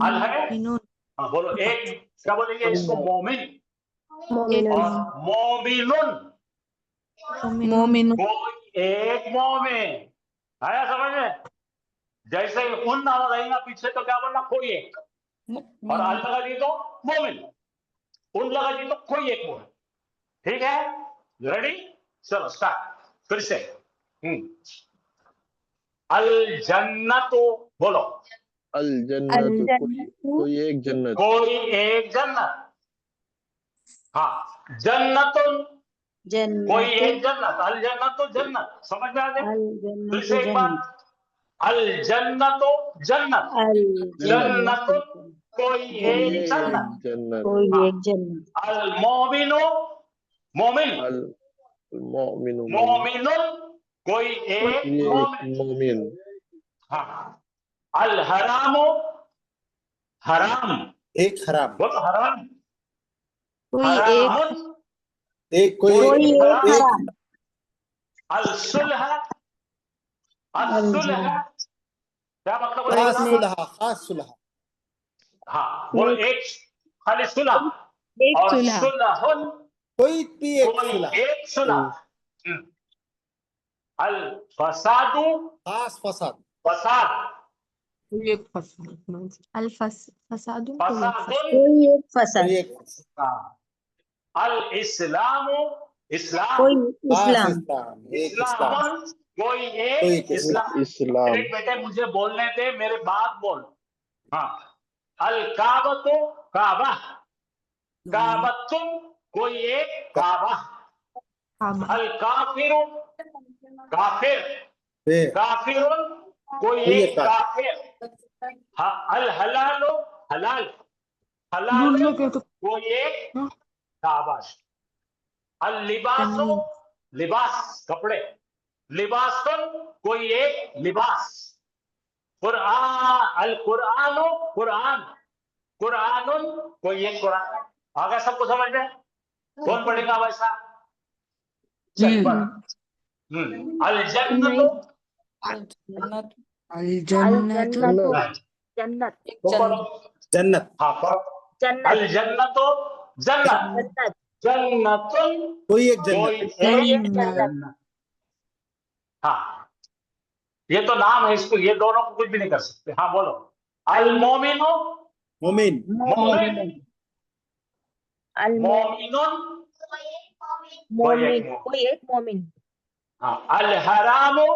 अल है। हाँ बोलो एक, क्या बोलेंगे इसको? मोमिन। और मोमिनुन, मोमिनु। कोई एक मोमिन। आया समझ में? जैसे ही उन नारा रहेगा पीछे तो क्या बोलना? कोई एक। और अल लगा दी तो मोमिन, उन लगा दी तो कोई एक मोमिन। ठीक है, रेडी? चलो स्टार्ट फिर से। अल जन्नतु, बोलो। अल जन्नतु, कोई एक जन्नत। कोई एक जन्नत। हाँ जन्नतुन, कोई एक जन्नत। अल जन्नतु जन्नत। समझ में आ गया? फिर से एक बार। अल जन्नतु जन्नत। जन्नतुन, कोई एक जन्नत। जन्नत। अल मोमिनु, मोमिन। अल मोमिनु, मोमिनुन, कोई एक मोमिन। मोमिन। हाँ। अल हरामु, हराम। एक हराम। बोलो हराम। कोई हरामुन, एक कोई हराम। अल सुलह, असुलह, क्या मतलब है खास इसका? सुलह, खास सुलह। हाँ बोलो एक खाली सुलह, और सुलहुन, कोई भी एक कोई सुलह। एक सुलह। अल फसादु, खास फसाद। फसाद। फसादुन। फसादुन, कोई एक फसाद। कोई एक हाँ। अल इस्लामु, इस्लाम। खास इस्लाम। इस्लाम, एक इस्लाम। इस्लाम, कोई कोई एक एक इस्लाम। इस्लाम। एक बेटे मुझे बोलने दे, मेरे बात बोल। हाँ। अल काबतु, काबा। काबतुन, कोई एक काबा। अल काफिरु, काफिर। फिर काफिरुन, कोई कोई एक एक काफिर। हाँ। अल हलालु, हलाल। हलाल, कोई एक काबाश। अल लिबासु, लिबास, कपड़े। लिबासुन, कोई एक लिबास। कुरान, अल कुरानु, कुरान। कुरानुन, कोई एक कुरान। आ गया सबको समझ में? कौन पढ़ेगा वैसा? चल पढ़। अल जन्नतु, जन्नत तो पढ़ो। जन्नत। हाँ पढ़ो। अल जन्नतु, जन्नत। जन्नतुन, कोई एक कोई जन्नत। एक जन्नत। हाँ, ये तो नाम है, इसको ये दोनों को कुछ भी नहीं कर सकते। हाँ बोलो। अल मोमिनो, मोमिन। मोमिन। मोमिनुन, मोमिन, कोई एक मोमिन। हाँ। अल हरामु,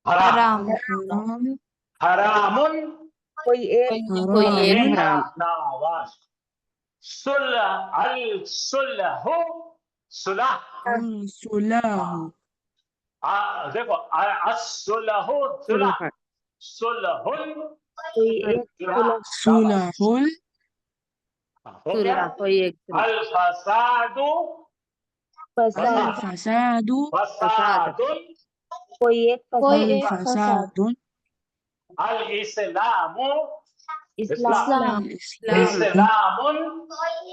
हराम। हरामुन, कोई एक हराम। शाबाश। सुलह, अल सुलहु, सुलह। देखो, असुलहु सुलह, सुलहुन, कोई एक सुलह। हो गया। कोई एक अल फसादु, फसाद, फसादुन, कोई एक फसाद। अल इस्लामु, इस्लाम, इस्लामुन,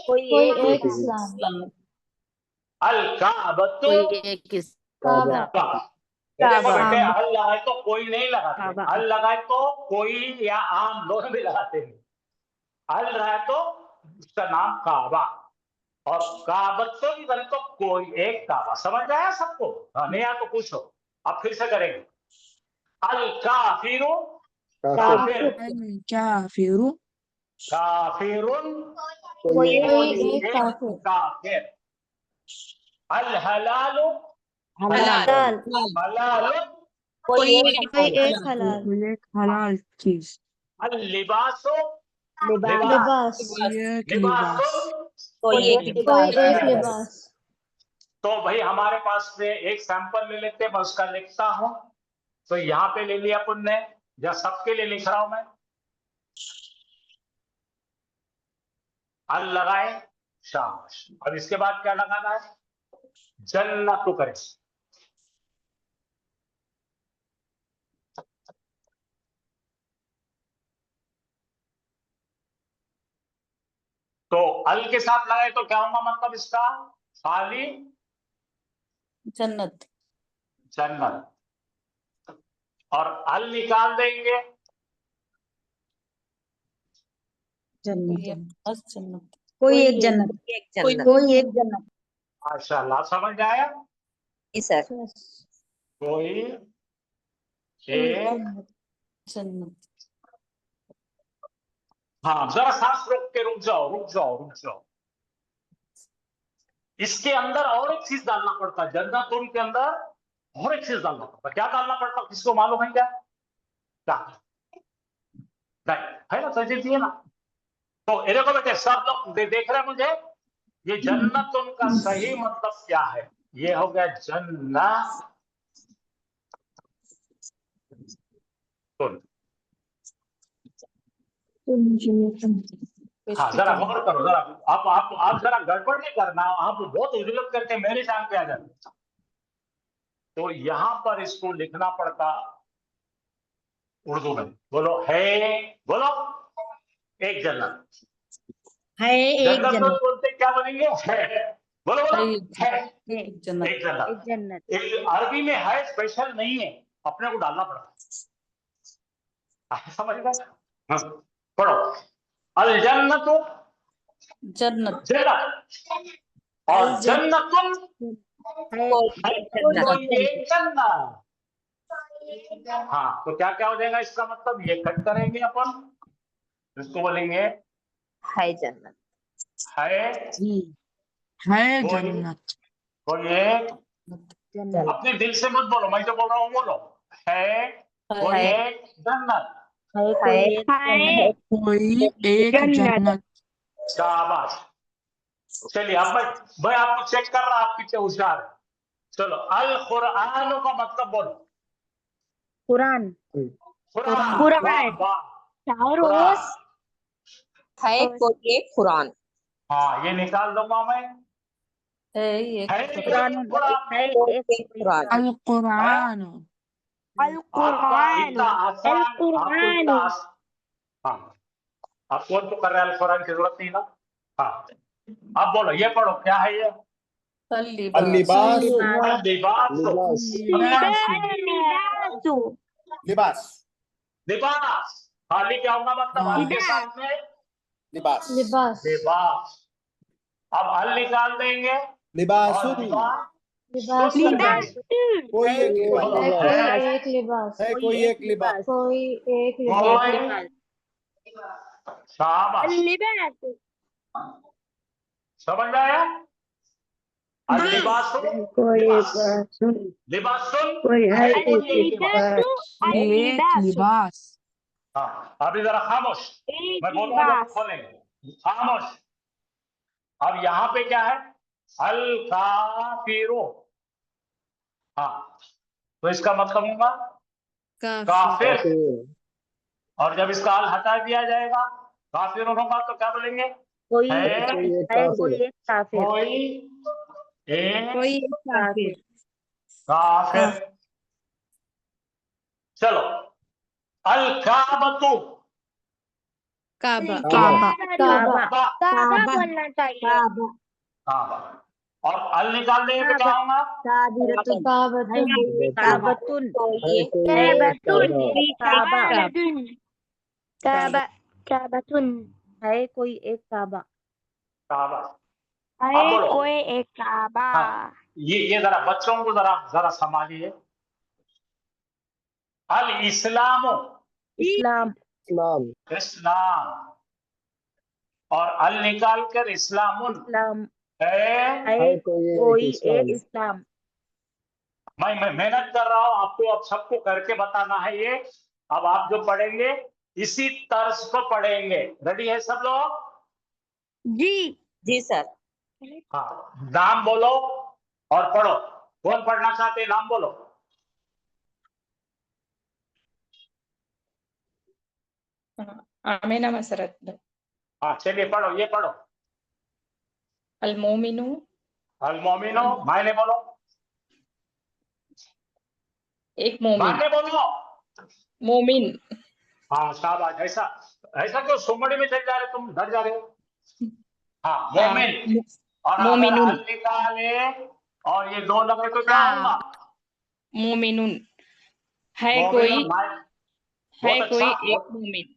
कोई एक इस्लाम। अल काबतु, कोई एक इस्लाम। ये देखो बेटे, अल लगाए तो कोई नहीं लगाते, अल लगाए तो कोई या आम दोनों भी लगाते हैं। अल रहा तो उसका नाम काबा, और काबतुन करे तो कोई एक काबा। समझ आया सबको? हाँ, नहीं आया तो पूछो, अब फिर से करेंगे। अल काफिरु, काफिर। काफिरुन, कोई एक काफिर। अल हलालु, हलाल, हलालुन, कोई एक हलाल चीज। अल लिबासु, लिबास, लिबासुन, कोई एक लिबास। तो भाई हमारे पास से एक सैंपल ले लेते हैं, मैं उसका लिखता हूं। तो यहाँ पे ले लिया अपन ने, या सबके लिए लिख रहा हूं मैं। अल लगाए, शाबाश। अब इसके बाद क्या लगाना है? जन्नत को करें। तो अल के साथ लगाए तो क्या होगा मतलब इसका? खाली जन्नत। जन्नत। और अल निकाल देंगे, कोई एक जन्नत। कोई एक जन्नत। माशाल्लाह, समझ आया? सर। कोई एक जन्नत। हाँ, जरा सांस रोक के रुक जाओ, रुक जाओ, रुक जाओ। इसके अंदर और एक चीज डालना पड़ता है, जन्नतुन के अंदर और एक चीज डालना पड़ता। क्या डालना पड़ता, किसको मालूम है क्या? क्या नहीं है ना, संजीव जी है ना? तो ये देखो बेटे, सब लोग देख रहे हैं मुझे। ये जन्नतुन का सही मतलब क्या है? ये हो गया जन्नत। हाँ, जरा गौर करो, जरा आप जरा गड़बड़ नहीं करना, आप बहुत उजलत करके मेरे टाइम पे आ जाते। तो यहां पर इसको लिखना पड़ता उर्दू में। बोलो है, बोलो एक जन्नत। है एक जन्नत जन्नत। बोलते क्या बोलेंगे? है। बोलो बोलो, है एक जन्नत। एक जन्नत। एक अरबी में है स्पेशल नहीं है, अपने को डालना पड़ता। समझ गए? हाँ, पढ़ो। अल जन्नत, जन्नत। जन्नत। और जन्नतुन, कोई एक जन्नत। हाँ, तो क्या क्या हो जाएगा इसका मतलब? ये कट करेंगे अपन, इसको बोलेंगे है जन्नत। है जन्नत। कोई एक। अपने दिल से मत बोलो, मैं जो बोल रहा हूँ बोलो। है कोई एक जन्नत। कोई एक जन्नत। शाबाश। चलिए, अब मैं आपको चेक कर रहा, आप कितने होशियार है। चलो, अल कुरान का मतलब बोलो। कुरान। कुरान। कुरान। कुरान। है कोई एक कुरान। हाँ, ये निकाल दूंगा मैं। है कुरान। अल कुरान। आपका इतना आसान, आपको इतना हाँ, आप कौन तो कर रहे हैं अल कुरान की जरूरत नहीं ना। हाँ अब बोलो ये पढ़ो क्या है ये लिबास लिबास लिबास। खाली क्या होगा मतलब अल के साथ में लिबास लिबास। अब अल निकाल देंगे और लिबासुन लिबास कर देंगे। कोई एक एक लिबास है कोई एक लिबास कोई एक कोई शाबाश समझ में आया। अल लिबासुन लिबासुन लिबास। हाँ अभी जरा खामोश, मैं बोलूंगा जब खोलेंगे खामोश। अब यहाँ पे क्या है अल काफिरो। हाँ तो इसका मतलब होगा काफिर। और जब इसका अल हटा दिया जाएगा काफिर होगा तो क्या बोलेंगे है कोई एक काफिर। चलो अल काबतु काबा बोलना चाहिए। काबा। और अल निकाल देंगे तो क्या होगा है कोई एक काबा। काबा। अब बोलो कोई एक काबा। हाँ ये जरा बच्चों को जरा जरा संभालिए। अल इस्लाम इस्लाम इस्लाम और अल निकाल कर इस्लामुन है कोई एक इस्लाम। मैं मेहनत कर रहा हूं आपको अब सबको करके बताना है ये। अब आप जो पढ़ेंगे इसी तर्ज को पढ़ेंगे। रेडी है सब लोग जी सर। हाँ नाम बोलो और पढ़ो। कौन पढ़ना चाहते हैं नाम बोलो। आमीना मसरत हाँ चलिए पढ़ो ये पढ़ो। अल मोमिनु अल मोमिनो मायने बोलो एक मोमिन मायने बोलो। मोमिन हाँ शाबाश। ऐसा ऐसा क्यों सुमड़ी में चल जा रहे तुम डर जा रहे हो। हाँ मोमिन और अगर मोमिनुन अल निकाले और ये दो लगे तो क्या होगा मोमिनुन है मोमिनुन। कोई बहुत अच्छा एक मोमिन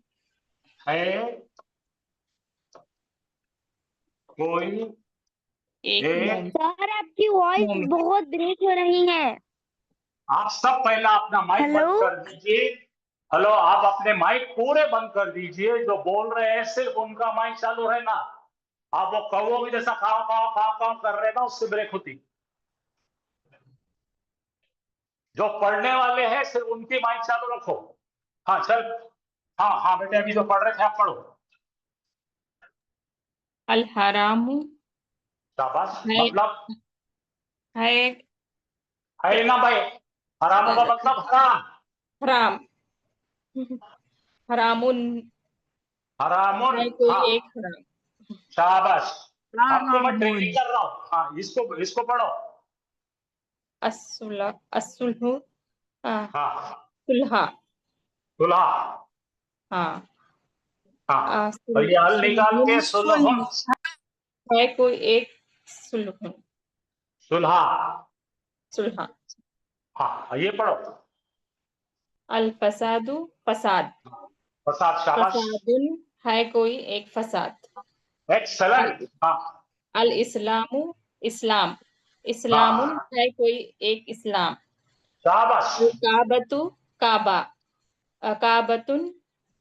है कोई एक मोमिन। सर आपकी वॉइस मोमिन। बहुत ब्रेक हो रही है। आप सब पहला अपना माइक बंद कर दीजिए। हेलो आप अपने माइक पूरे बंद कर दीजिए। जो बोल रहे हैं सिर्फ उनका माइक चालू है ना। आप वो कौओं की जैसा खाओ खाओ खाओ खाओ कर रहे ना उससे ब्रेक होती। जो पढ़ने वाले हैं सिर्फ उनकी माइक चालू रखो। हाँ चल हाँ हाँ बेटे अभी जो पढ़ रहे थे आप पढ़ो। अल हरामु शाबाश है मतलब है ना भाई। हराम का मतलब हराम। हराम हरामुन हरामुन है कोई हाँ एक हराम। शाबाश। आपको मैं ट्रेनिंग कर रहा हूँ। हाँ इसको पढ़ो। असुल्हु हाँ सुलहा सुलह हाँ हाँ तो ये अल निकाल के सुलहुन है कोई एक सुलहुन सुलह सुलहा। हाँ ये पढ़ो। अल फसादु फसाद फसाद शाबाश। फसादुन है कोई एक फसाद। एक्सलेंट हाँ अल इस्लामु इस्लाम इस्लामुन है कोई एक इस्लाम। शाबाश। काबतु काबा काबतुन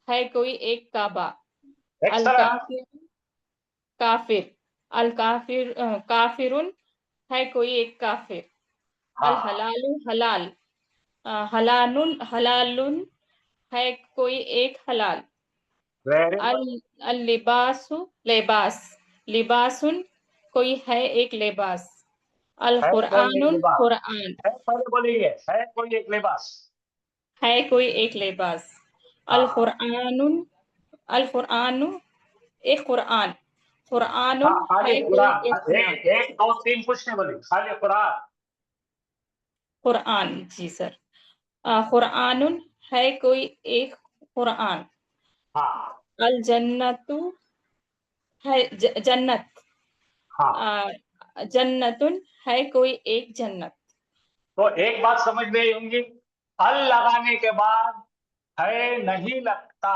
है कोई एक काबा। अल एक्सलेंट काफिर काफिर अल काफिर काफिरुन है कोई एक काफिर। अल हलालु हलाल हलानुन हलालुन है कोई एक हलाल। वेरी अल लिबासु लिबास लिबासुन कोई है एक लिबास। अल है कोई एक कुरआनुन लिबास कुरआन है पहले बोलिए है कोई एक लिबास। है कोई एक लिबास। अल कुरआनुन अल कुरआनु एक कुरआन कुरआनुन हाँ खाली है कोई कुरान एक कुरान। एक दो तीन कुछ नहीं बोली खाली कुरान। कुरआन जी सर कुरआनुन है कोई एक कुरआन। हाँ अल जन्नतु है जन्नत। हाँ, जन्नतुन है कोई एक जन्नत। तो एक बात समझ में आई होंगी, अल लगाने के बाद है नहीं लगता।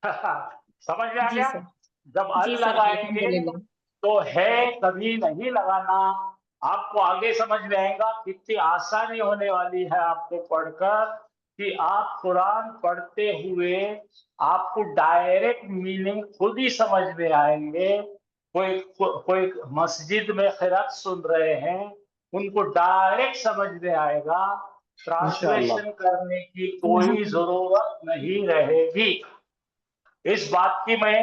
समझ में आ जी गया? सर। जब अल जी सर, लगाएंगे अल्हम्दुलिल्लाह। तो है कभी नहीं लगाना। आपको आगे समझ में आएगा, कितनी आसानी होने वाली है आपको पढ़कर, कि आप कुरान पढ़ते हुए आपको डायरेक्ट मीनिंग खुद ही समझ में आएंगे। कोई मस्जिद में क़िरात सुन रहे हैं, उनको डायरेक्ट समझ में आएगा, ट्रांसलेशन करने की कोई जरूरत नहीं रहेगी। इस बात की मैं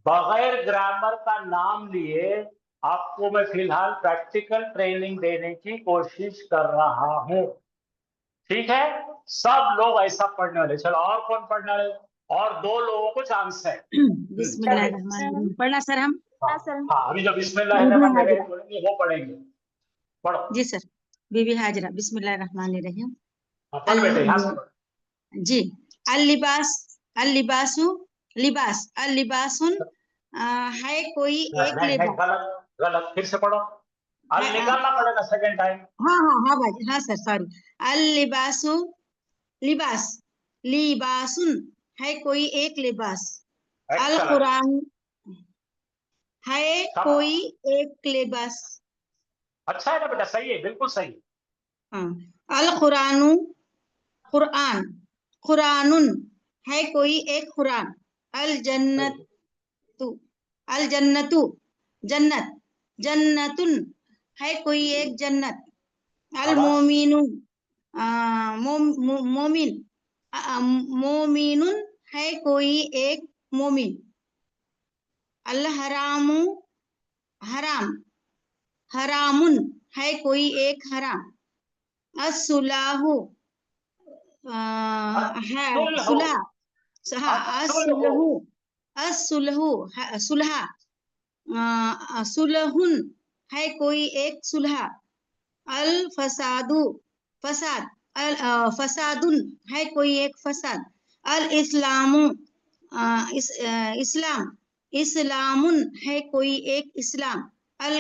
बगैर ग्रामर का नाम लिए आपको मैं फिलहाल प्रैक्टिकल ट्रेनिंग देने की कोशिश कर रहा हूं। ठीक है, सब लोग ऐसा पढ़ने वाले। चलो और कौन पढ़ने वाले? और 2 लोगों को चांस है। बिस्मिल्लाहिर्रहमानिर्रहीम पढ़ना सर हम। हाँ, अभी जब बिस्मिल्लाहिर्रहमानिर्रहीम बोलेंगे वो पढ़ेंगे। पढ़ो। जी सर। बीबी हाजरा बिस्मिल्लाहिर्रहमानिर्रहीम। पढ़ बेटे, यहाँ से पढ़। जी। अल लिबासु लिबास अल लिबासुन है कोई एक नहीं, लिबास। गलत गलत, फिर से पढ़ो। अल निकालना पड़ेगा सेकंड टाइम। हाँ भाई, हाँ सर, सॉरी। अल लिबासु लिबास लिबासुन है कोई एक लिबास। अल कुरान है कोई एक लिबास। अच्छा है ना बेटा, सही है, बिल्कुल सही। अल कुरानु कुरान कुरानुन है कोई एक कुरान। अल जन्नतु जन्नत जन्नतुन है कोई एक जन्नत। अल मोमिनु मोमिन मोमिनुन है कोई एक मोमिन। अल हरामु हराम हरामुन है कोई एक हराम। असुलाहु है सुलह असुलहु असुलहु सुलह सुलहुन है कोई एक सुलह। अल फसादु फसाद फसादुन है कोई एक फसाद। अल इस्लामु इस्लाम इस्लामुन है कोई एक इस्लाम। अल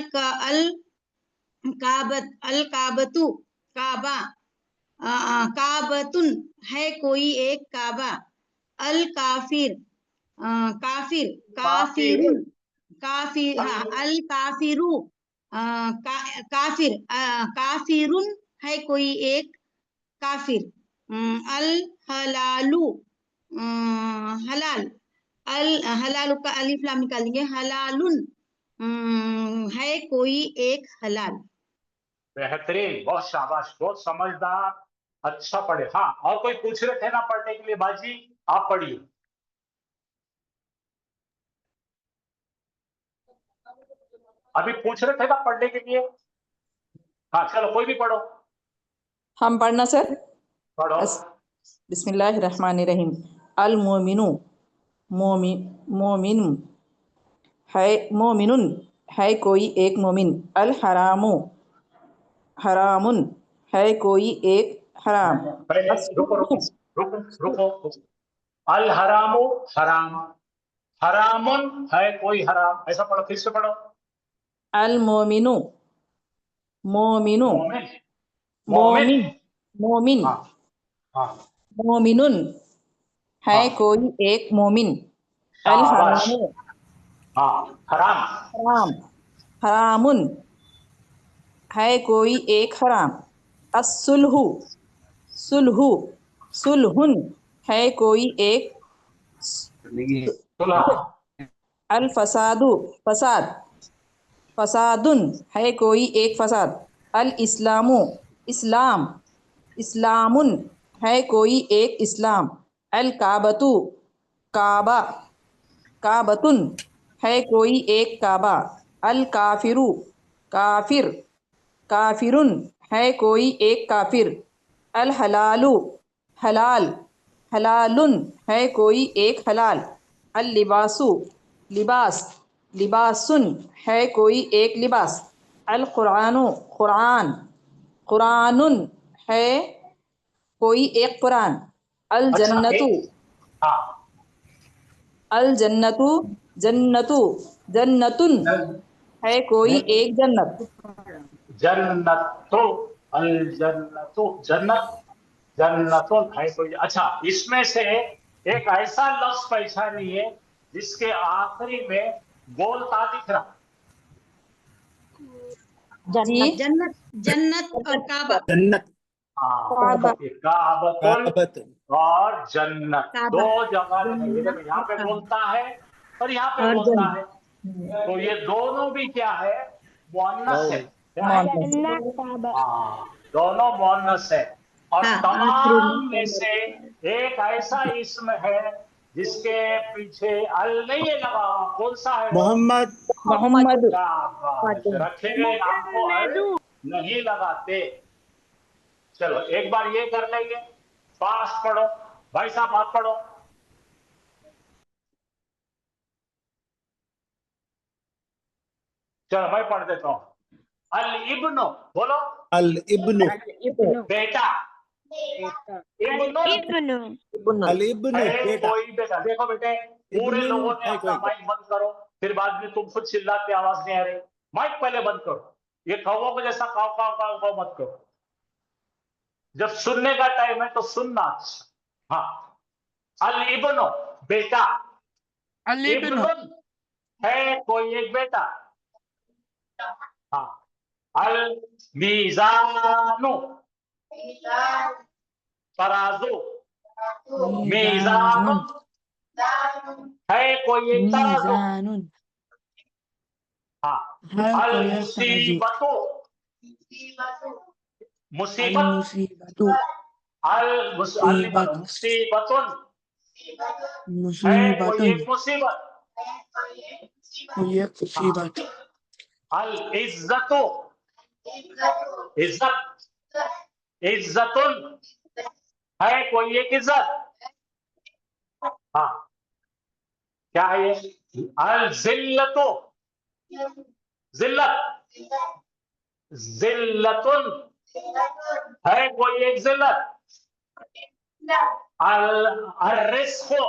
काबतु काबा काबतुन है कोई एक काबा। अल काफिर काफिर काफिरुन काफिर हाँ अल काफिरु काफिर काफिरुन है कोई एक काफिर। अल हलालु हलाल अल हलालु का अलिफ लाम निकाल देंगे। हलालुन है कोई एक हलाल। बेहतरीन, बहुत शाबाश, बहुत समझदार, अच्छा पढ़े। हाँ, और कोई पूछ रहे थे ना पढ़ने के लिए? बाजी आप पढ़िए। अभी पूछ रहे थे ना पढ़ने के लिए? हाँ चलो, कोई भी पढ़ो। हम पढ़ना सर। पढ़ो। बिस्मिल्लाहिर्रहमानिर्रहीम। अल मोमिनु मोमिन है मोमिनुन है कोई एक मोमिन। अल हरामु हरामुन है कोई एक हराम। पहले रुको। अल हरामु हराम हरामुन है कोई हराम, ऐसा पढ़ो, फिर से पढ़ो। अल मोमिनु मोमिनु मोमिन मोमिन हाँ मोमिनुन है कोई एक मोमिन। अल शाबाश। हरामु हाँ, हराम हराम हरामुन है कोई एक हराम। अस्सुलहु सुलहु सुलहुन है कोई एक। अल फसादु फसाद फसादुन है कोई एक फसाद। अल इस्लामु इस्लाम इस्लामुन है कोई एक इस्लाम। अल काबतु काबा काबतुन है कोई एक काबा। अल काफिरु काफिर काफिरुन है कोई एक काफिर। अल हलालु हलाल हलालुन है कोई एक हलाल। अल लिबासु लिबास लिबासुन है कोई एक लिबास। अल कुरानु कुरान कुरानुन है कोई एक कुरान। अल जन्नतु अल जन्नतु जन्नतु जन्नतुन है कोई एक जन्नत। जन्नतो, अल जन्नतो, जन्नत, जन्नतुन है कोई। अच्छा, इसमें से एक ऐसा लफ्ज पहचानिए जिसके आखिरी में बोलता दिख रहा। जी जन्नत जन्नत और काबा। जन्नत हाँ, काबतुन काबतुन और जन्नत काबा दो जगह है। ये देखो, जन्नत यहाँ और पे काबा बोलता है और यहाँ पे और बोलता जन्नत। है, तो ये दोनों भी क्या है? मुअन्नस है। क्या है? हाँ, दोनों मुअन्नस है। और हाँ आखिरी तमाम में में से एक ऐसा इसम है जिसके पीछे अल नहीं है लगा हुआ। कौन सा है वो? मोहम्मद मोहम्मद। शाबाश, रखे गए नाम को अल नहीं लगाते। चलो एक बार ये कर लेंगे। फास्ट पढ़ो भाई साहब, आप पढ़ो। चलो मैं पढ़ देता हूँ। अल इब्नो, बोलो। अल इब्नु बेटा। इब्नो अल इब्नु है बेटा। कोई बेटा। देखो बेटे, पूरे इब्नु लोगों ने है अपना कोई। माइक बंद करो, फिर बाद में तुम खुद चिल्लाते आवाज नहीं आ रही। माइक पहले बंद करो। ये कौवों को जैसा काव काव काव काव मत करो। जब सुनने का टाइम है तो सुनना। हाँ, अल इब्नो बेटा। इब्नुन है कोई एक बेटा। हाँ, अल मीजानु तराजू। मीजानुन है कोई एक तराजू। हाँ, अल मुसीबतु मुसीबत। अल मुसीबतुन है कोई एक मुसीबत। अल इज्जतु इज्जत। इज्जतुन है कोई एक इज्जत। हाँ, क्या है ये? अल जिल्लतु जिल्लत। जिल्लतुन है कोई एक जिल्लत। अल रिस्को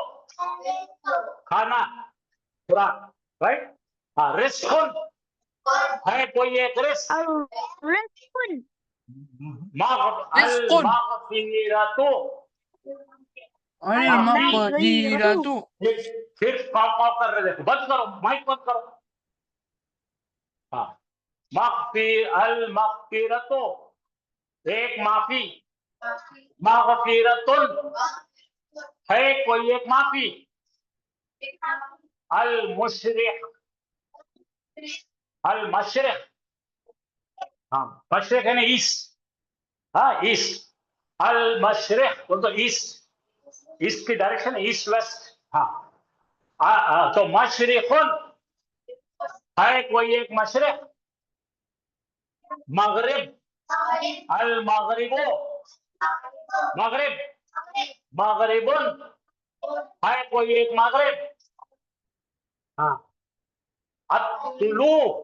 खाना, खुराक, राइट। हाँ, रिस्कुन है कोई एक रिस्क। अल मगफिरतु फिर काव कर रहे। देखो, बंद करो माइक, बंद करो। हाँ, अल मगफिरतु एक माफी। मगफिरतुन है कोई एक माफी। अल मुशरिक अल मशरिक। हाँ, मशरिक है ना ईस्ट। हाँ, ईस्ट। अल मशरिक वो तो ईस्ट, ईस्ट की डायरेक्शन है, ईस्ट वेस्ट। हाँ, तो मशरिकुन है कोई एक मशरिक। मगरिब अल मगरिबो मगरिब। मगरिबुन है कोई एक मगरिब। हाँ, अत्तुलू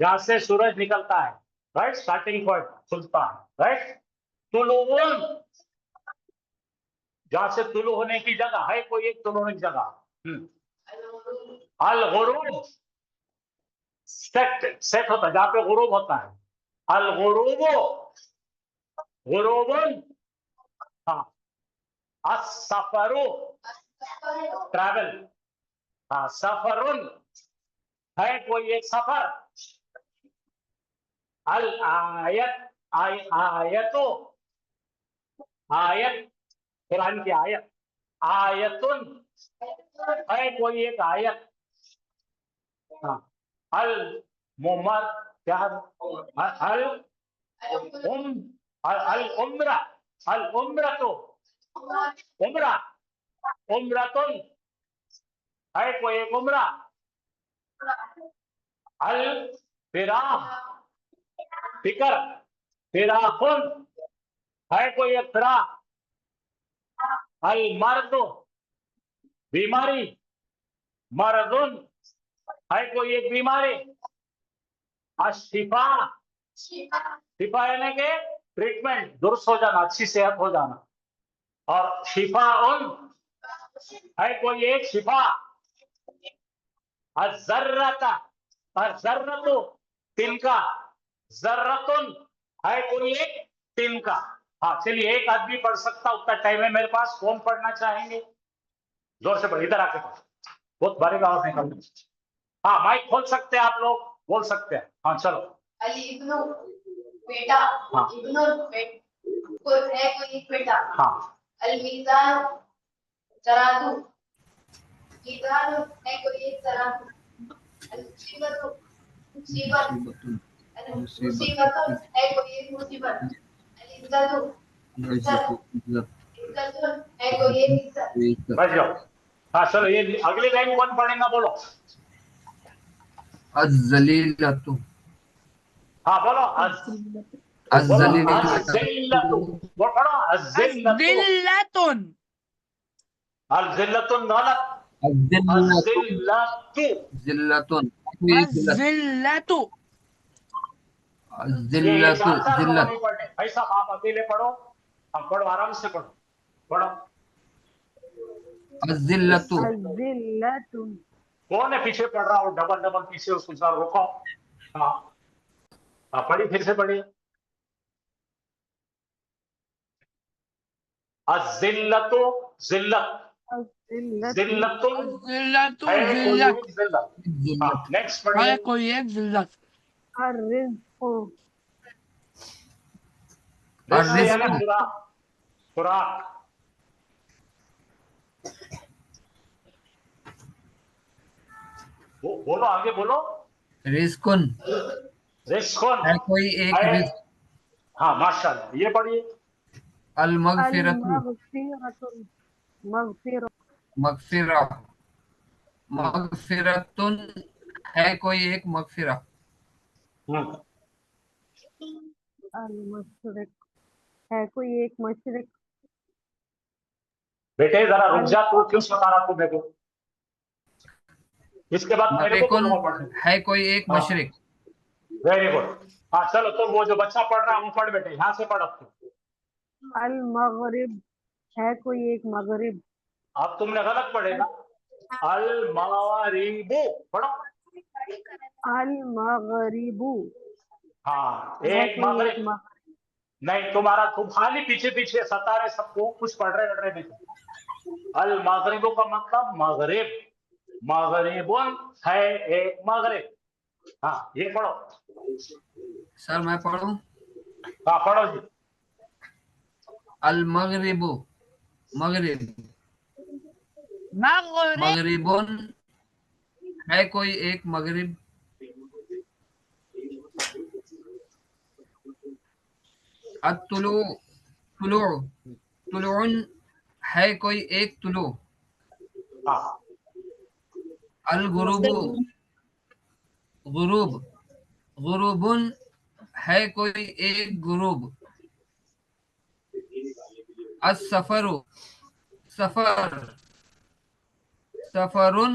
जहां से सूरज निकलता है, राइट, स्टार्टिंग पॉइंट खुलता है, राइट। तुलुउन जहां से तुलु होने की जगह है, कोई एक तुलु होने की जगह। अल गुरूब सेट होता है जहां पे गुरूब होता है। अल गुरूबो गुरूबुन। हाँ, असफरु ट्रैवल। हाँ, सफरुन है कोई एक सफर। अल आयत आयतो आयत कुरान की आयत। आयतुन है कोई एक आयत। हाँ, अल मुमर क्या अल अल उम्रा अल उम्रतो उम्रा। उम्रतुन है कोई एक उम्रा। अल फिराक फिकर। फिराकुन है कोई एक फिराक। अल मर्दो बीमारी। मर्दुन है कोई एक बीमारी। अशिफा शिफा यानी कि ट्रीटमेंट, दुरुस्त हो जाना, अच्छी सेहत हो जाना। और शिफाउन है कोई एक शिफा। अज़र्रता, अज़र्रतु तिनका, ज़र्रतुन है कोई एक तिनका। हाँ चलिए, एक आदमी पढ़ सकता, उतना टाइम है मेरे पास। कौन पढ़ना चाहेंगे? जोर से पढ़, इधर आके पढ़, बहुत बारीक आवाज निकाल। हाँ माइक खोल सकते हैं आप लोग, बोल सकते हैं। हाँ चलो। अली इब्नु बेटा। हाँ। इब्नु बेटा है कोई एक बेटा। हाँ। अल मीज़ान तराजू। मीज़ान है कोई एक तराजू। अल मुसीबतु मुसीबत। अल मुसीबतु है कोई एक मुसीबत। अल इज्जतु इज्जतुन है कोई एक इज्जत। बैठ जाओ। हाँ चलो, ये अगली लाइन कौन पढ़ेगा बोलो। अज़्ज़लीलतु। हाँ बोलो। अज़्ज़िल्लतु। वो पढ़ो। अज़्ज़िल्लतुन। अज़्ज़िल्लतुन गलत। अज़्ज़िल्लतु। ज़िल्लतुन। अज़्ज़िल्लतु। ये चार चार लोगों नहीं पढ़ने भाई साहब, आप अकेले पढ़ो। हम पढ़ो, आराम से पढ़ो, पढ़ो। अज़्ज़िल्लतु। अज़्ज़िल्लतु। कौन है पीछे पढ़ रहा हो? डबल डबल पीछे, उसको जरा रोको। हाँ पढ़िए, फिर से पढ़िए। अज़्ज़िल्लतु जिल्लत। जिल्लतुन है कोई एक जिल्लत। हाँ नेक्स्ट पढ़िए। कोई एक जिल्लत। अर्रिज़्क़ु। रिज़्क़ यानी खुराक, खुराक। बोलो, आगे बोलो। रिज़्क़ुन। रिज़्क़ुन है कोई एक है। रिज़्क़। हाँ माशाअल्लाह, ये पढ़िए। अल मग़फ़िरतु। मग़फ़िरतुन। मग़फ़िरत। मग़फ़िरा। मग़फ़िरतुन है कोई एक मग़फ़िरा। अल मशरिक़ है कोई एक मशरिक़। बेटे जरा रुक जा, तू क्यों सता रहा तू मेरे को? इसके बाद मेरे को बोलूंगा पढ़ने। है कोई एक मशरिक़। Very good. हाँ चलो, तो वो जो बच्चा पढ़ रहा है वो पढ़ बेटे, यहाँ से पढ़ अब तू। अल मग़रिब है कोई एक मग़रिब। अब तुमने गलत पढ़ेगा। अल मग़रिबु पढ़ो। अल मग़रिबु। हाँ एक मग़रिब नहीं, तुम्हारा तुम खाली पीछे पीछे सता रहे सबको, कुछ पढ़ रहे नहीं। अल मग़रिबु का मतलब मग़रिब। मग़रिबुन है एक मग़रिब। हाँ ये पढ़ो। सर मैं पढ़ूं? हाँ पढ़ो जी। अल मग़रिबु मग़रिब। मग़रिबुन है कोई एक मग़रिब। अत्तुलू तुलू तुलून है कोई एक तुलू। अल गुरूबु गुरूब। गुरूबुन है कोई एक गुरूब। अस सफरु सफर। सफरुन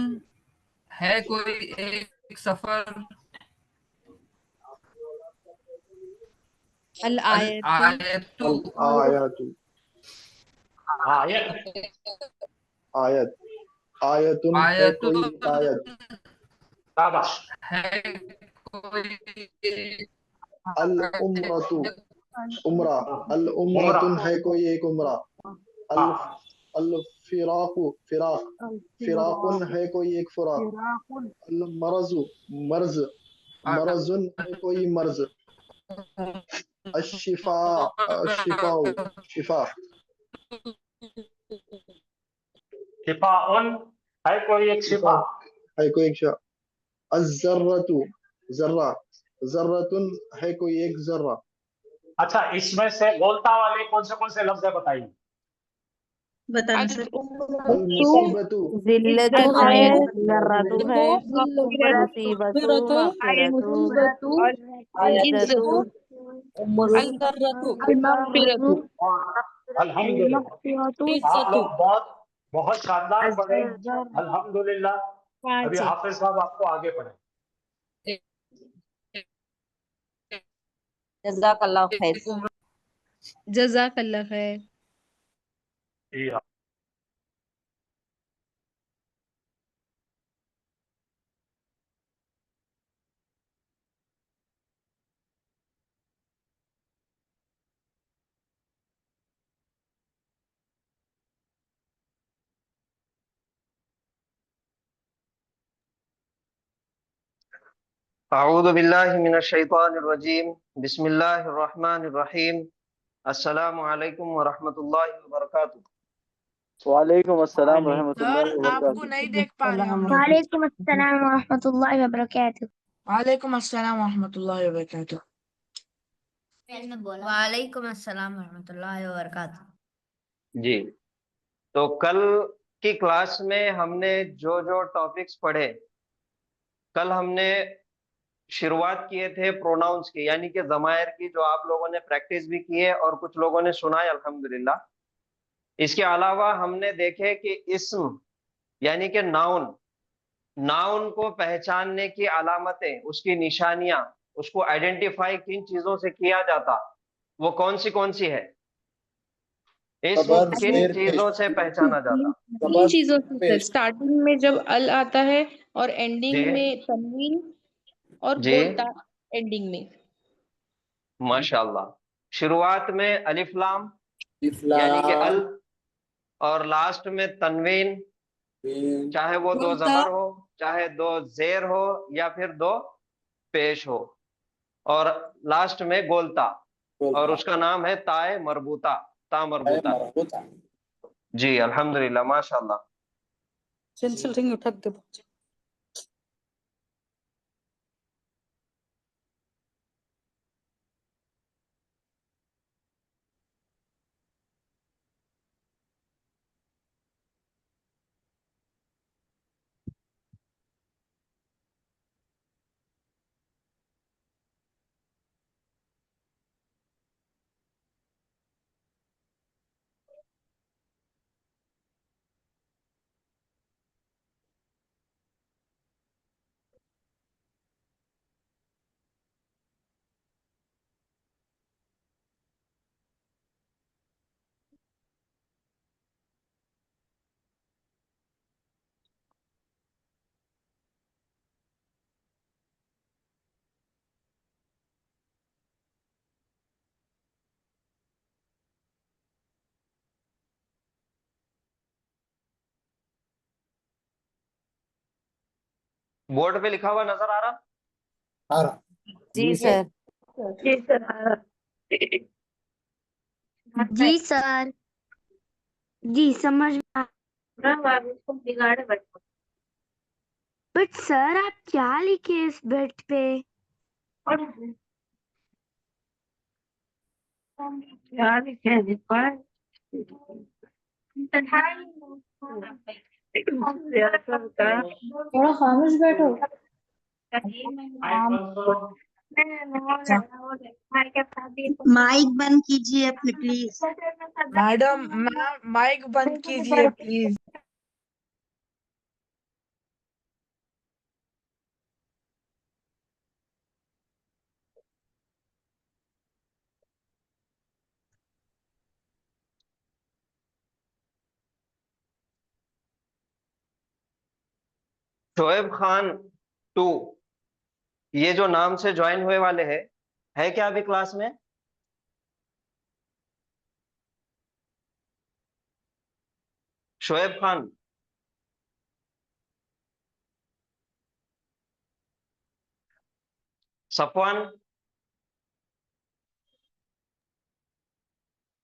है कोई एक सफर। अल आयतु। आयत। आयत। आयतुन है कोई एक आयत। शाबाश। है कोई अल उम्रतु उम्रा। अल उम्रतुन है कोई एक उम्रा। अल अल फिराकु फिराक। फिराकुन है कोई एक फिराक। अल मरजु मर्ज। मरजुन है कोई मर्ज। अशिफा शिफाउ शिफा। शिफाउन है कोई एक शिफा। है कोई एक शिफा। अज़्ज़र्रतु जर्रा। जर्रतुन है कोई एक जर्रा। अच्छा, इसमें से बोलता वाले कौन से लफ्ज है बताइए। बताना सर। अल मुसीबतु जिल्लतु है, जर्रतु है, मुसीबतु, मग़फ़िरतु, इज्जतु, अल्हम्दुलिल्लाह। आप लोग बहुत बहुत शानदार पढ़े, अल्हम्दुलिल्लाह। अभी हाफिज साहब आपको आगे पढ़े। जज़ाकल्लाह खैर। जज़ाकल्लाह खैर। अऊज़ु बिल्लाहि मिनश शैतानिर रजीम बिस्मिल्लाहिर रहमानिर रहीम अस्सलामु अलैकुम व रहमतुल्लाहि व बरकातुहू। वालेकुम अस्सलाम सर रहमतुल्लाहि व आपको बरकातुहू। नहीं देख पा रहे हम लोग। वालेकुम अस्सलाम वरहमतुल्लाहि वबरकातुह। वालेकुम अस्सलाम वरहमतुल्लाहि वबरकातुह। वालेकुम अस्सलाम रहमतुल्लाहि व बरकातुहू। जी, तो कल की क्लास में हमने जो जो टॉपिक्स पढ़े, कल हमने शुरुआत किए थे प्रोनाउंस की, यानी कि ज़मायर की, जो आप लोगों ने प्रैक्टिस भी की है और कुछ लोगों ने सुना है अल्हम्दुलिल्लाह। इसके अलावा हमने देखे कि इस्म यानी कि नाउन, नाउन को पहचानने की अलामतें, उसकी निशानियां, उसको आइडेंटिफाई किन चीजों से किया जाता, वो कौन सी है? इस्म खबर, किन शेर, पेश। चीजों से पहचाना जाता? तीन चीजों से, स्टार्टिंग में जब अल आता है और जी एंडिंग में तनवीन और जी, बोलता एंडिंग में। माशाल्लाह। शुरुआत में अलिफ लाम यानी कि अल, और लास्ट में तनवीन, चाहे वो दो जबर हो, चाहे दो जेर हो, या फिर दो पेश हो, और लास्ट में गोलता, और उसका नाम है ताए मरबूता, ता मरबूता। जी अल्हम्दुलिल्लाह, माशाल्लाह। बोर्ड पे लिखा हुआ नजर आ रहा? जी सर। जी सर। जी सर। जी समझ में बट सर आप क्या लिखे इस बेट पे? क्या लिखे थोड़ा खामोश बैठो। माइक बंद कीजिए प्लीज। मैडम माइक बंद कीजिए प्लीज। शोएब खान 2, ये जो नाम से ज्वाइन हुए वाले है क्या अभी क्लास में? शोएब खान, सफवान,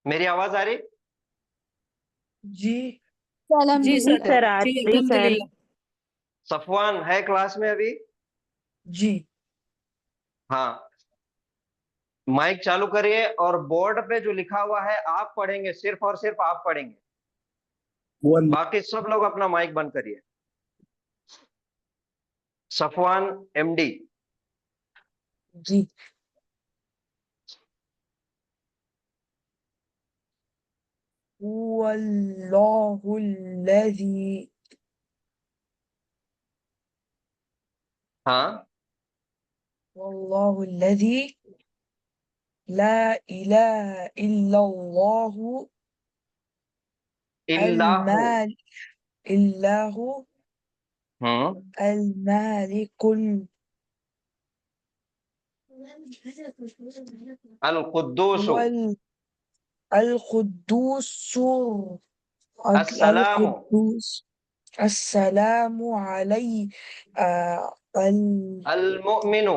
मेरी आवाज आ रही? जी जी सर, आ जी रही सर। अल्हम्दुलिल्लाह। सफवान है क्लास में अभी? जी हाँ, माइक चालू करिए, और बोर्ड पे जो लिखा हुआ है आप पढ़ेंगे, सिर्फ और सिर्फ आप पढ़ेंगे, बाकी सब लोग अपना माइक बंद करिए। सफवान एमडी। जी। हुवल्लाहुल्लज़ी। हाँ, वल्लाहुल्लज़ी ला इलाहा इल्लल्लाहु इल्लाहु। इल्लाहु अल-मालिकुल अल कुद्दूस, अल-कुद्दूस अस्सलामु, अल-कुद्दूस। अस्सलामु अल-मुमिनु,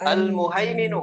अल-मुहैमिनु,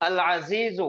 अल-अजीजु,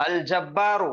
अल-जब्बारु,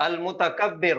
अल-मुतकब्बिर।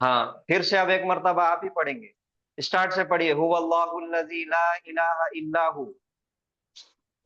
हाँ, फिर से अब एक मर्तबा आप ही पढ़ेंगे, स्टार्ट से पढ़िए। हुवल्लाहुल्लज़ी ला इलाहा इल्ला हु,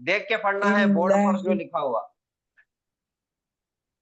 देख के पढ़ना है बोर्ड पर जो लिखा हुआ।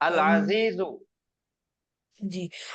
अल-अजीजु,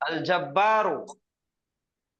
अल-जब्बारु,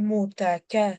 मुतकब्बिर।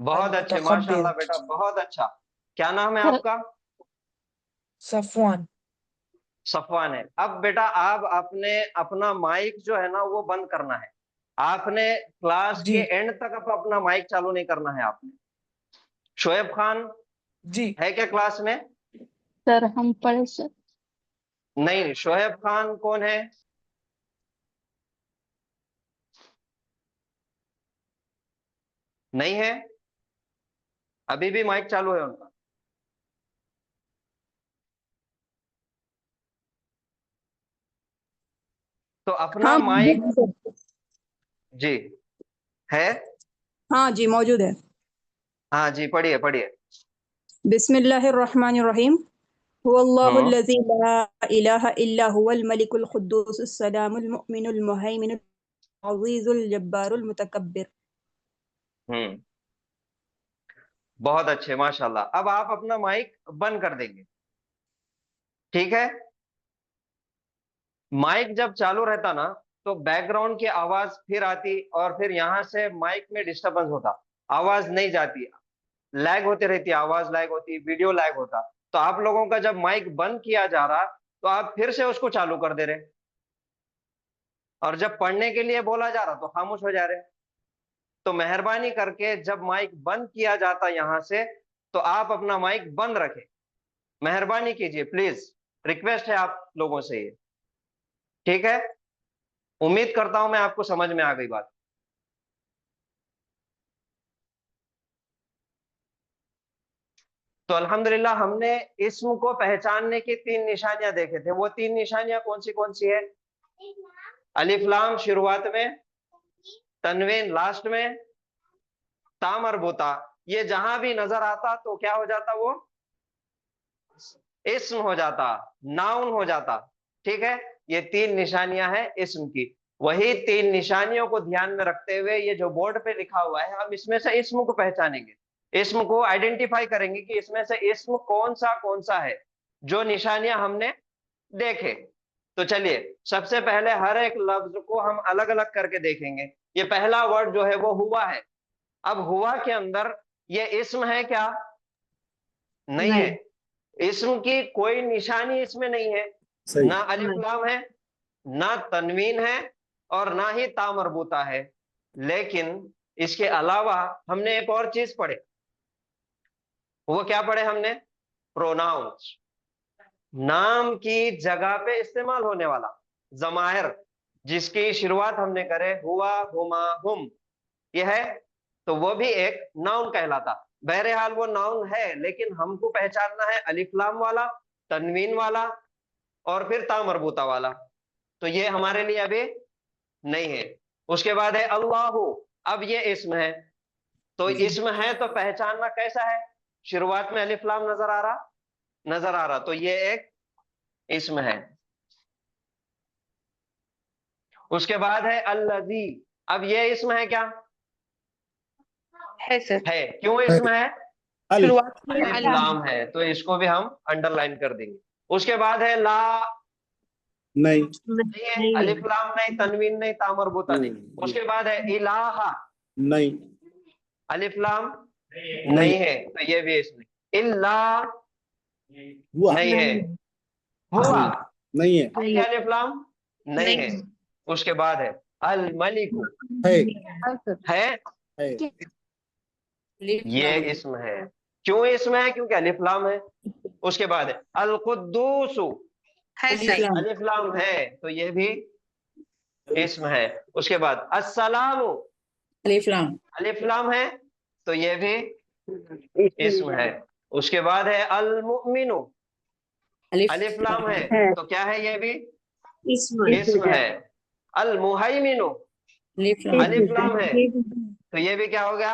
बहुत अच्छे, माशाल्लाह बेटा, बहुत अच्छा। क्या नाम है आपका? सफवान। सफवान है। अब बेटा आप अपना माइक जो है ना वो बंद करना है। आपने क्लास के एंड तक अपना माइक चालू नहीं करना है आपने। शोएब खान जी है क्या क्लास में? सर हम पढ़े सर। नहीं, शोएब खान कौन है? नहीं है, अभी भी माइक चालू है उनका। तो अपना हाँ माइक जी है। हाँ जी मौजूद है। हाँ जी, पढ़िए पढ़िए। बिस्मिल्लाहिर्रहमानिर्रहीम। हुवल्लाहुल्लज़ी ला इलाहा इल्ला हुवल मलिकुल कुद्दूसुस सलामुल मुमिनुल मुहैमिनुल अज़ीज़ुल जब्बारुल मुतकब्बिर। बहुत अच्छे, माशाल्लाह। अब आप अपना माइक बंद कर देंगे, ठीक है? माइक जब चालू रहता ना तो बैकग्राउंड की आवाज फिर आती और फिर यहां से माइक में डिस्टरबेंस होता, आवाज नहीं जाती, लैग होती रहती, आवाज लैग होती, वीडियो लैग होता। तो आप लोगों का जब माइक बंद किया जा रहा तो आप फिर से उसको चालू कर दे रहे, और जब पढ़ने के लिए बोला जा रहा तो खामोश हो जा रहे। तो मेहरबानी करके जब माइक बंद किया जाता यहां से तो आप अपना माइक बंद रखें, मेहरबानी कीजिए प्लीज, रिक्वेस्ट है आप लोगों से ये, ठीक है? उम्मीद करता हूं मैं आपको समझ में आ गई बात। तो अल्हम्दुलिल्लाह हमने इस्म को पहचानने की 3 निशानियां देखे थे। वो 3 निशानियां कौन सी है? अलिफ लाम शुरुआत में, तनवीन लास्ट में, ता मरबूता। ये जहां भी नजर आता तो क्या हो जाता? वो इस्म हो जाता, नाउन हो जाता, ठीक है? ये 3 निशानियां हैं इस्म की। वही 3 निशानियों को ध्यान में रखते हुए ये जो बोर्ड पे लिखा हुआ है, हम इसमें से इस्म को पहचानेंगे, इस्म को आइडेंटिफाई करेंगे कि इसमें से इस्म कौन सा है जो निशानियां हमने देखे। तो चलिए सबसे पहले हर एक लफ्ज को हम अलग अलग करके देखेंगे। ये पहला वर्ड जो है वो हुआ है। अब हुआ के अंदर ये इस्म है क्या? नहीं है। इस्म की कोई निशानी इसमें नहीं है, ना अलिफ लाम है, ना तनवीन है, और ना ही ता मरबूता है। लेकिन इसके अलावा हमने एक और चीज पढ़े। वो क्या पढ़े हमने? प्रोनाउंस, नाम की जगह पे इस्तेमाल होने वाला जमाहिर, जिसकी शुरुआत हमने करे हुआ, हुमा, हुम, ये है, तो वो भी एक नाउन कहलाता। बहरहाल वो नाउन है, लेकिन हमको पहचानना है अलिफ लाम वाला, तनवीन वाला और फिर ता मरबूता वाला। तो ये हमारे लिए अभी नहीं है। उसके बाद है अल्लाहु। अब ये इस्म है, तो इस्म है तो पहचानना कैसा है? शुरुआत में अलिफ लाम नजर आ रहा, तो ये एक इस्म है। उसके बाद है अल्लज़ी। अब ये इस्म है क्या? है सर। है। क्यों इस्म है? शुरुआत में अलिफ लाम है, तो इसको भी हम अंडरलाइन कर देंगे। उसके बाद है ला नहीं नहीं है, अलिफ लाम नहीं, तनवीन नहीं, ता मरबूता नहीं। उसके बाद है इलाहा, नहीं अलिफ लाम नहीं है, तो ये भी इसमें इल्ला हुआ नहीं है, हुआ नहीं है है क्या अलिफ लाम नहीं है। उसके बाद है अल मलिकु, है है ये इसम है। क्यों इसम है? क्योंकि अलिफ लाम है। उसके बाद है अल कुद्दूसु, अलिफ लाम है, तो ये भी इसम है। उसके बाद अस्सलामु, अलिफ लाम अलिफ लाम है, तो ये भी इसम है। उसके बाद है अल मुमिनु, अलिफ लाम है, तो क्या है? ये भी इसम है। अल मुहैमिनु, अलिफ लाम है, तो ये भी क्या हो गया?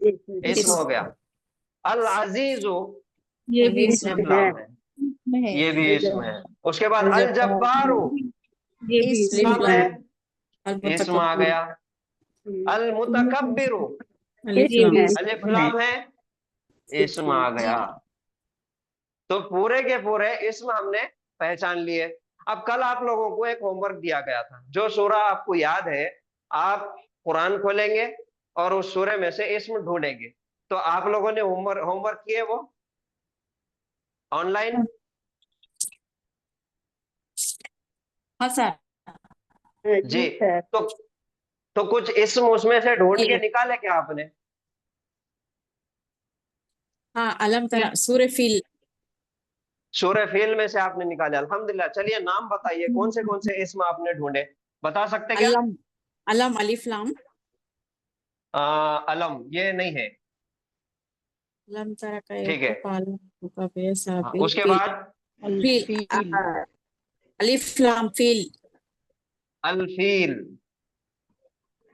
इसम हो गया। अल अजीजु, ये भी अलिफ लाम है, ये भी इसम है। उसके बाद अल जब्बारू, ये भी इसम है, इसम आ गया। अल मुतकब्बिरु, अलिफ लाम है, इसम आ गया। तो पूरे के पूरे इसम हमने पहचान लिए। अब कल आप लोगों को एक होमवर्क दिया गया था, जो सूरा आपको याद है, आप कुरान खोलेंगे और उस सूरे में से इसम ढूंढेंगे। तो आप लोगों ने होमवर्क किए वो ऑनलाइन? हाँ सर जी। तो कुछ इसम उसमें से ढूंढ के निकाले क्या आपने? हाँ अलम तरा सूरह फील, सूरह फील में से आपने निकाले, अल्हम्दुलिल्लाह। चलिए नाम बताइए, कौन से इसम आपने ढूंढे, बता सकते क्या? अलम अलम अलिफ लाम, अलम ये नहीं है, अलम तरा का ठीक है। का बेसा हाँ, फील उसके फील बाद फील अलिफ लाम फील अल फील,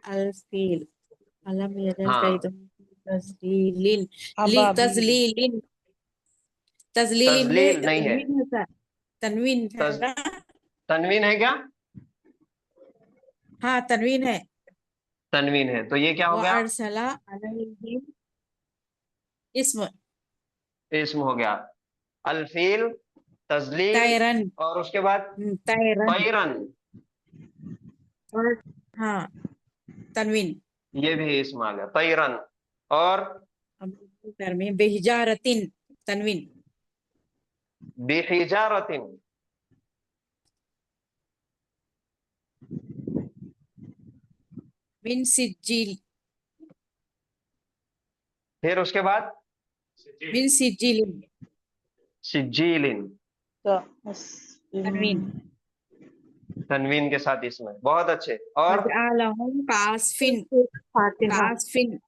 अल फील अलम यजल हाँ कैदम तजलीलिन ली तजलीलिन तजलीलिन में तजलील नहीं है, तनवीन है सर, तनवीन है ना? तनवीन है क्या? हाँ तनवीन है। तनवीन है, तो ये क्या हो व गया? अरसला अलैहिम इस्म इसम हो गया। अल फील, तजलील, तैरन, और उसके बाद तैरन तैरन, और हाँ तनवीन। ये भी इसम आ गया, तैरन। और अब में बेहिजारतिन तनवीन, बिहिजारतिन, मिन सिज्जिल, फिर उसके बाद मिन सिज्जिलिन सिज्जीलिन, तनवीन। तनवीन के साथ इसमें, बहुत अच्छे। और वजअलहुम कासफिन, कासफिन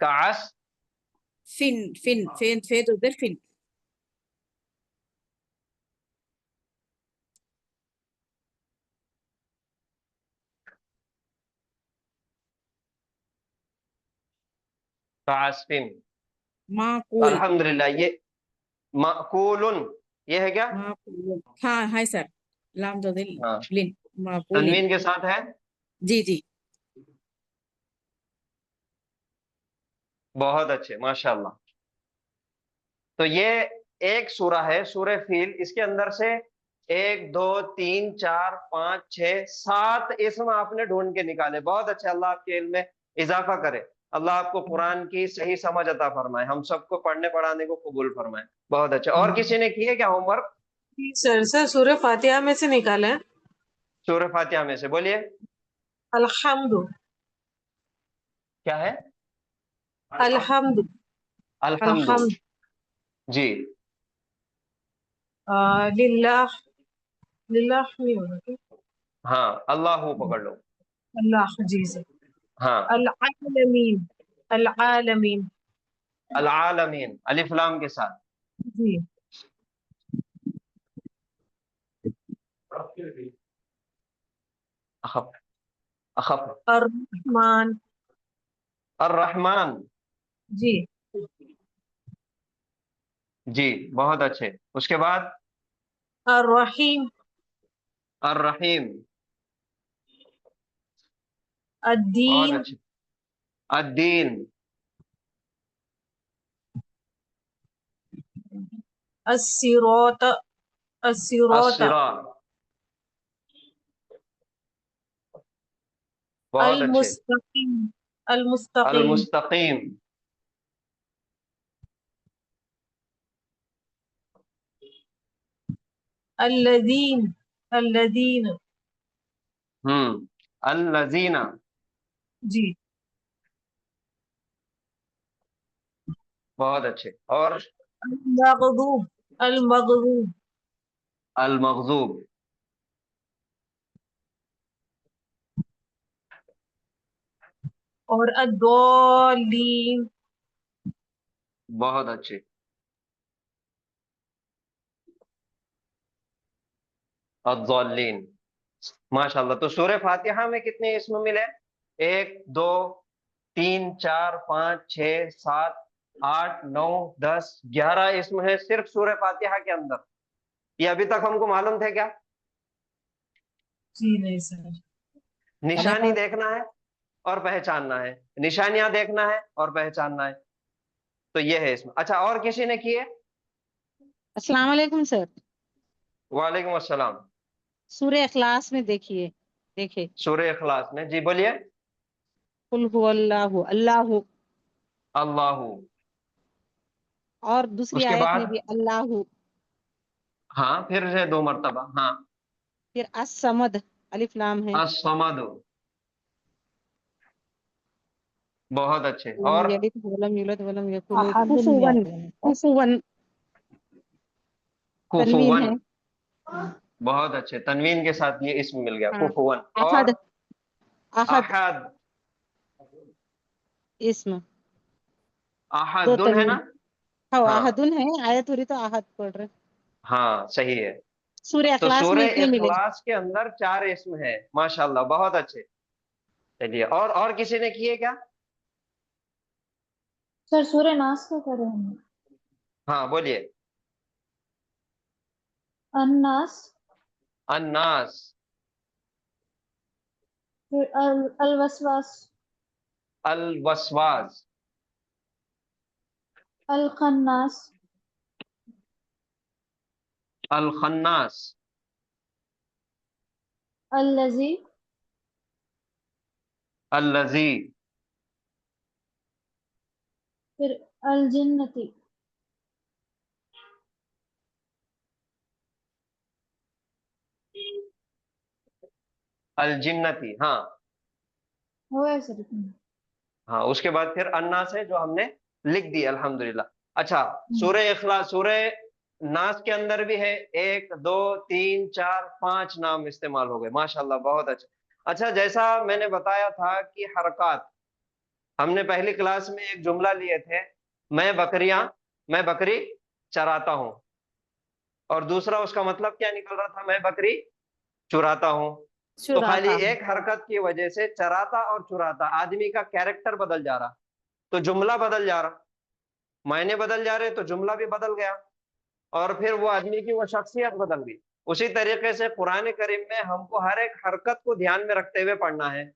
कास, फिन फिन फिन फेद उधर फिन कासफिन, माकूल, अल्हम्दुलिल्लाह। ये माकूलुन, ये है क्या? माकूल हाँ है सर, लाम दो दिल हाँ, लिन माकूलिन, तनवीन के साथ है, जी जी। बहुत अच्छे, माशाल्लाह। तो ये एक सूरा है, सूरह फील। इसके अंदर से 1 2 3 4 5 6 7 इसम आपने ढूंढ के निकाले, बहुत अच्छे। अल्लाह आपके इल्म में इजाफा करे, अल्लाह आपको कुरान की सही समझ अता फरमाए, हम सबको पढ़ने पढ़ाने को कबूल फरमाए। बहुत अच्छा। और किसी ने किए क्या होमवर्क? सर सूरह फातिहा में से निकाला है। सूरह फातिहा में से बोलिए, अल्हम्दु, क्या है? अल्हम्दु, अल्हम्दु, अल्हम्दु, जी। लिल्लाह, लिल्लाह नहीं होगा क्या? हाँ, अल्लाह पकड़ लो। अल्लाह जी से। हाँ, अल-आलमीन, अल-आलमीन, अल-आलमीन, अलिफ लाम के साथ, जी। अखफ, अखफ, अर्रहमान, अर्रहमान, जी। जी, बहुत अच्छे। उसके बाद अर्रहीम, अर्रहीम, बहुत अद्दीन, अच्छे। अद्दीन, अस्सिरात, अस्सिरात, अस्सिरात, बहुत अच्छे। अल-मुस्तकीम, अल-मुस्तकीम, अल-मुस्तकीम, अल्लज़ीन, अल्लज़ीन, अल-लज़ीना, जी, बहुत अच्छे। और अल-मग़दूब, अल-मग़दूब, अल-मग़ज़ूब, और अद-दौलीन, बहुत अच्छे। अद-दौलीन, माशाल्लाह। तो सूरह फातिहा में कितने इस्म मिले? 1 2 3 4 5 6 7 8 9 10 11 इस्म है सिर्फ सूरह फातिहा के अंदर। ये अभी तक हमको मालूम थे क्या? जी नहीं सर। निशानी देखना है और पहचानना है, निशानियां देखना है और पहचानना है। तो ये है इसमें। अच्छा, और किसी ने किए? अस्सलाम वालेकुम सर। वालेकुम अस्सलाम। सूरह इखलास में देखिए, देखे सूरह इखलास में, जी बोलिए। कुल हुवल्लाहु अल्लाहु, अल्लाहु, और दूसरी उसके आयत में बाद भी अल्लाहु, हाँ फिर से 2 मरतबा, हाँ। फिर अस-समद, अलिफ लाम है, अस-समद, बहुत अच्छे। लम और यलिद वलम यूलद वलम यकुल lahu अहद नहीं कुफुवन, आता है। कुफुवन तनवीन कुफुवन, है, बहुत अच्छे। तनवीन के साथ ये इसम मिल गया, हाँ, कुफुवन। अहद, और अहद अहद, इसम, 2 अहदुन है ना? तनवीन, हाँ हाँ अहदुन है, आयत हो रही तो अहद पढ़ रहे। हाँ, सही है। सूरह तो इखलास में सूरह इतने मिले। इखलास के अंदर 4 इस्म है, माशाल्लाह, बहुत अच्छे। चलिए, और किसी ने किए क्या? सर सूर्य नास का करें हम। हाँ बोलिए। अन्नास, अन्नास, फिर अलवसवास, अल-वसवास, अलखन्नास, अल-खन्नास, अल्लजी, अल-लजी, फिर अलजिन्नती, अल-जिन्नती, हाँ। हो गया सर इतना। हाँ, उसके बाद फिर अन्नास है जो हमने लिख दी, अल्हम्दुलिल्लाह। अच्छा, सूरह इखलास, सूरह नास के अंदर भी है 1 2 3 4 5 नाम इस्तेमाल हो गए, माशाल्लाह, बहुत अच्छा। अच्छा, जैसा मैंने बताया था कि हरकत, हमने पहली क्लास में एक जुमला लिए थे, मैं बकरी चराता हूँ, और दूसरा उसका मतलब क्या निकल रहा था? मैं बकरी चुराता हूँ। तो खाली चुराता हूँ, एक हरकत की वजह से चराता और चुराता, आदमी का कैरेक्टर बदल जा रहा, तो जुमला बदल जा रहा, मायने बदल जा रहे, तो जुमला भी बदल गया, और फिर वो आदमी की वो शख्सियत बदल गई। उसी तरीके से कुरान करीम में हमको हर एक हरकत को ध्यान में रखते हुए पढ़ना है।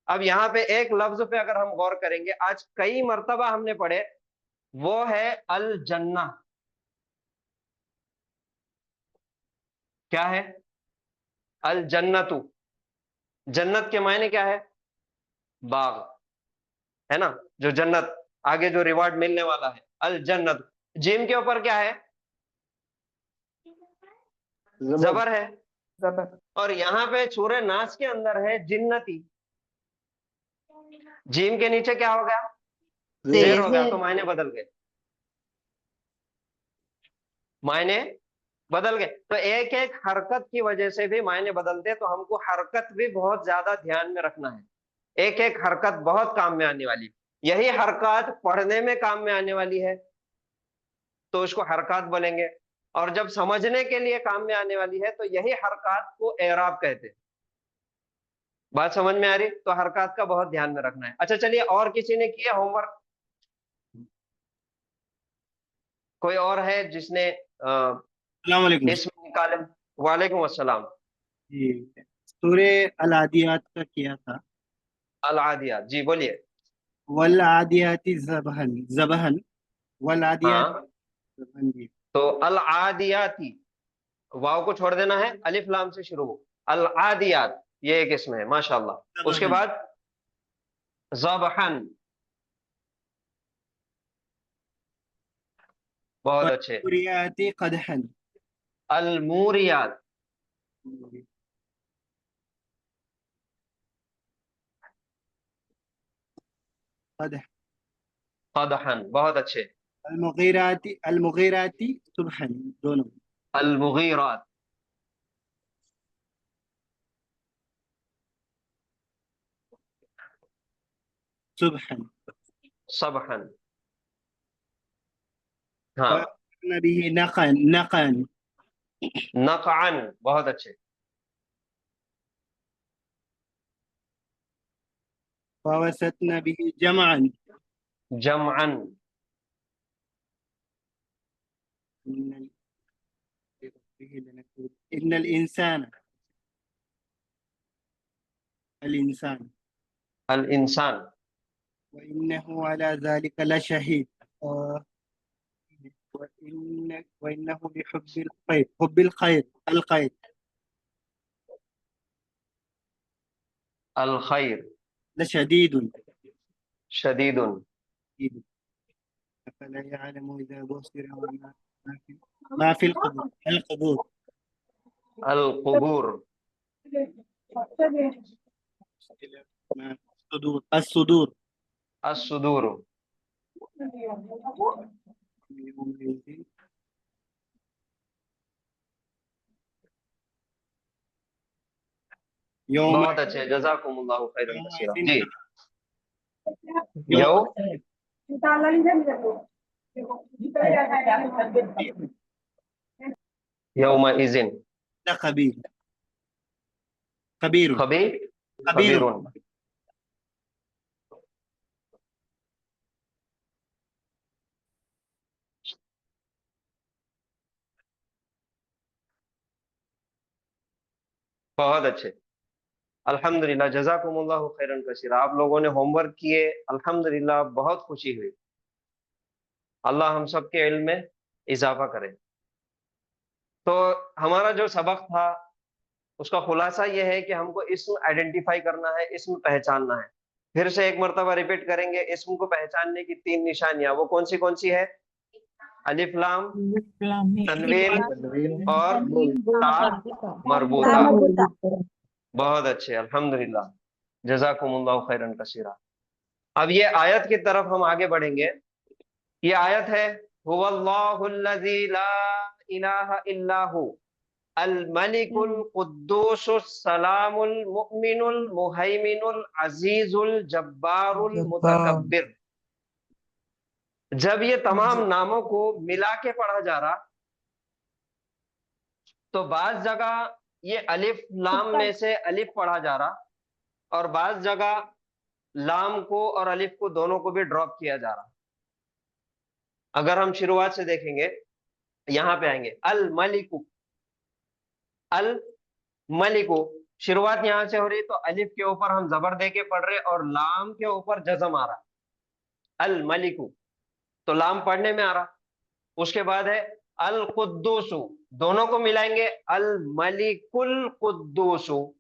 अब यहाँ पे एक लफ्ज पे अगर हम गौर करेंगे, आज कई मर्तबा हमने पढ़े, वो है अल जन्ना। क्या है? अल जन्नतु। जन्नत के मायने क्या है? बाग, है ना? जो जन्नत, आगे जो रिवार्ड मिलने वाला है, अल जन्नत। जिम के ऊपर क्या है? जबर है। जबर। और यहाँ पे सूरह नास के अंदर है जिन्नती। जीम के नीचे क्या हो गया? जेर हो गया, तो मायने बदल गए, मायने बदल गए। तो एक एक हरकत की वजह से भी मायने बदलते, तो हमको हरकत भी बहुत ज्यादा ध्यान में रखना है। एक एक हरकत बहुत काम में आने वाली, यही हरकत पढ़ने में काम में आने वाली है, तो उसको हरकत बोलेंगे। और जब समझने के लिए काम में आने वाली है, तो यही हरकत को एराब कहते हैं। बात समझ में आ रही? तो हरकत का बहुत ध्यान में रखना है। अच्छा चलिए, और किसी ने किया होमवर्क? कोई और है जिसने अस्सलाम वालेकुम। इसमें निकाले? वालेकुम अस्सलाम। जी, सूरह अल आदियात का किया था। अल आदियात, जी बोलिए। वल आदियाती ज़बहन, ज़बहन, वल आदियात हाँ, ज़बहन। जी, तो अल आदियाती, वाव को छोड़ देना है, अलिफ लाम से शुरू हो। अल आदियात, ये एक इसमें है, माशाल्लाह। उसके ज़बहन। बाद ज़बहन, बहुत अच्छे। फलमुरियाति क़दहन, अल मूरियात, क़दह, क़दहन, बहुत अच्छे। अलमुगीराती सुबहन, दोनों। अल मुगीरात, सुबहन, सबहन, हाँ। बिही नक़न, नक़न, नक़अन, बहुत अच्छे। फवसतना बिही जमअन, जमअन, इन्नल इंसान, अल इंसान, अल इंसान, व इन्नहु अला ज़ालिका लशहीद, व इन्नहु लिहुब्बिल खैर, हुब्बिल खैर, अल खैर, अल खैर, लशदीदुन, शदीदुन, अफला यअलमु इज़ा बुसिरा मा फिल क़ुबूर, अल क़ुबूर, अल कुबूर, सुदूर, अस्सुदूर, अस्सुदूर, यौम बहुत अच्छे। जज़ाकुमुल्लाहु खैरन कसीरा। यौम जी, यौ यौम इज़िन खबीर, खबीर, खबीर, खबीर, खबीरुन, बहुत अच्छे। अल्हम्दुलिल्लाह, जज़ाकुमुल्लाहु खैरन कसीरा। आप लोगों ने होमवर्क किए, अल्हम्दुलिल्लाह, बहुत खुशी हुई। अल्लाह हम सब के इल्म में इजाफा करे। तो हमारा जो सबक था उसका खुलासा यह है कि हमको इस्म आइडेंटिफाई करना है, इस्म पहचानना है। फिर से एक मर्तबा रिपीट करेंगे, इस्म को पहचानने की 3 निशानियां, वो कौन सी है? अलिफ लाम, तनवीन और ता मरबूता। बहुत अच्छे, अल्हम्दुलिल्लाह, जज़ाकुमुल्लाहु खैरन कसीरा। अब ये आयत की तरफ हम आगे बढ़ेंगे। ये आयत है, हुवल्लाहुल्लज़ी ला इलाहा इल्ला हु अल मलिकुल कुद्दूसुस सलामुल मुमिनुल मुहैमिनुल अजीजुल जब्बारुल मुतकब्बिर। जब ये तमाम नामों को मिला के पढ़ा जा रहा, तो बाज जगह ये अलिफ लाम में से अलिफ पढ़ा जा रहा, और बाज जगह लाम को और अलिफ को दोनों को भी ड्रॉप किया जा रहा। अगर हम शुरुआत से देखेंगे, यहां पे आएंगे अल मलिकु, अल मलिकु, शुरुआत यहां से हो रही, तो अलिफ के ऊपर हम जबर दे के पढ़ रहे और लाम के ऊपर जज़म आ रहा। अल मलिकु, तो लाम पढ़ने में आ रहा। उसके बाद है अल कुद्दूसु, दोनों को मिलाएंगे अल मलिकुल कुद्दूसु,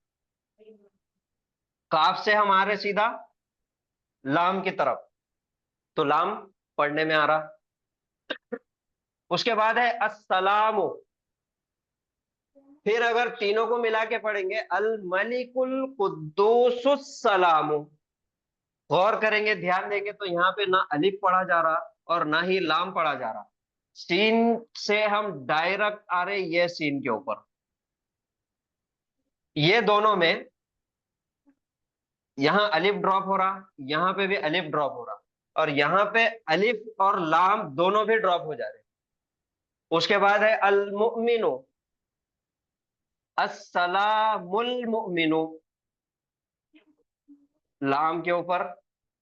काफ से हम आ रहे सीधा लाम की तरफ, तो लाम पढ़ने में आ रहा। उसके बाद है अस्सलामु, फिर अगर तीनों को मिला के पढ़ेंगे अल मलिकुल कुद्दूसुस सलामु। गौर करेंगे, ध्यान देंगे, तो यहाँ पे ना अलिफ पढ़ा जा रहा और ना ही लाम पढ़ा जा रहा। सीन से हम डायरेक्ट आ रहे ये सीन के ऊपर। ये दोनों में यहां अलिफ ड्रॉप हो रहा, यहां पे भी अलिफ ड्रॉप हो रहा, और यहां पे अलिफ और लाम दोनों भी ड्रॉप हो जा रहे। उसके बाद है अल मुमिनु, अस्सलामुल मुमिनु, लाम के ऊपर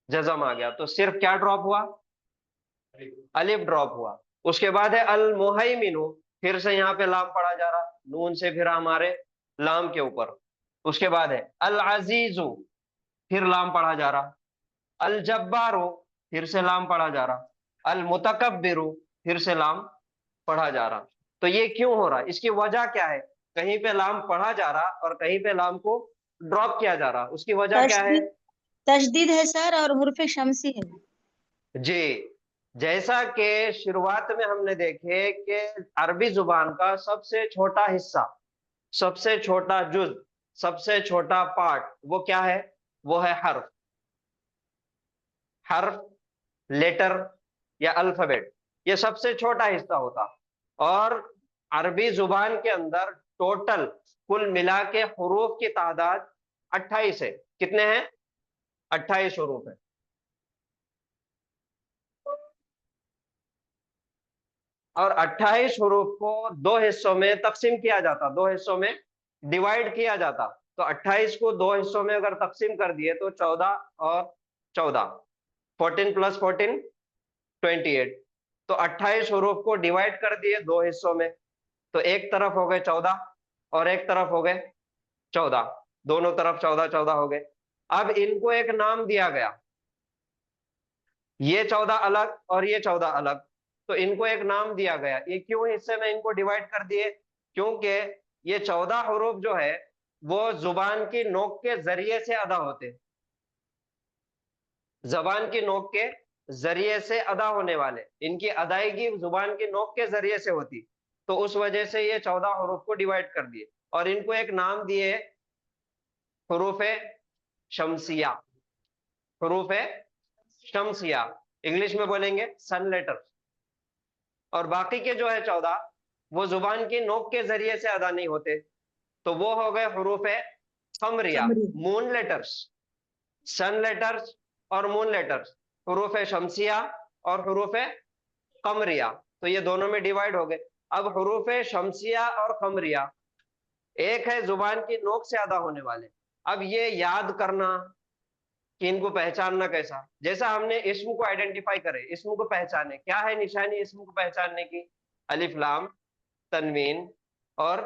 जज़म आ गया, तो सिर्फ क्या ड्रॉप हुआ? अलिफ ड्रॉप हुआ। उसके बाद है अल मुहैमिनु, फिर से यहाँ पे लाम पढ़ा जा रहा, नून से फिर हमारे लाम के ऊपर। उसके बाद है अल अजीजु, फिर लाम पढ़ा जा रहा। अल जब्बारु, फिर से लाम पढ़ा जा रहा। अल मुतकब्बिरु, फिर से लाम पढ़ा जा रहा। तो ये क्यों हो रहा? इसकी वजह क्या है? कहीं पे लाम पढ़ा जा रहा और कहीं पे लाम को ड्रॉप किया जा रहा। उसकी वजह क्या है? तशदीद है सर और हुर्फ शमसी है। जी, जैसा कि शुरुआत में हमने देखे कि अरबी जुबान का सबसे छोटा हिस्सा, सबसे छोटा जुज, सबसे छोटा पार्ट वो क्या है? वो है हर्फ। हर्फ, लेटर या अल्फाबेट, ये सबसे छोटा हिस्सा होता। और अरबी जुबान के अंदर टोटल कुल मिला के हुरूफ की तादाद 28 है। कितने हैं? 28 हुरूफ है। और 28 हुरूफ को दो हिस्सों में तकसीम किया जाता, दो हिस्सों में डिवाइड किया जाता। तो 28 को दो हिस्सों में अगर तकसीम कर दिए तो 14 और 14, 14 + 14 28। तो 28 हुरूफ को डिवाइड कर दिए दो हिस्सों में, तो एक तरफ हो गए 14 और एक तरफ हो गए 14, दोनों तरफ 14 14 हो गए। अब इनको एक नाम दिया गया, ये 14 अलग और ये 14 अलग, तो इनको एक नाम दिया गया। ये क्यों हिस्से में इनको डिवाइड कर दिए? क्योंकि ये 14 हुरूफ जो है वो जुबान की नोक के जरिए से अदा होते, जबान की नोक के जरिए से अदा होने वाले, इनकी अदायगी जुबान की नोक के जरिए से होती। तो उस वजह से ये 14 हुरूफ को डिवाइड कर दिए और इनको एक नाम दिए हुरूफ शमसिया। हुरूफ शमसिया, इंग्लिश में बोलेंगे सन लेटर। और बाकी के जो है 14 वो जुबान की नोक के जरिए से अदा नहीं होते, तो वो हो गए हुरूफ कमरिया, मून लेटर्स। सन लेटर्स और मून लेटर्स, हुरूफ शमसिया और हुरूफ कमरिया, तो ये दोनों में डिवाइड हो गए। अब हुरूफ शमसिया और कमरिया एक है जुबान की नोक से अदा होने वाले। अब ये याद करना कि इनको पहचानना कैसा, जैसा हमने इस्म को आइडेंटिफाई करे, इस्म को पहचाने, क्या है निशानी इस्म को पहचानने की? अलिफ लाम, तनवीन और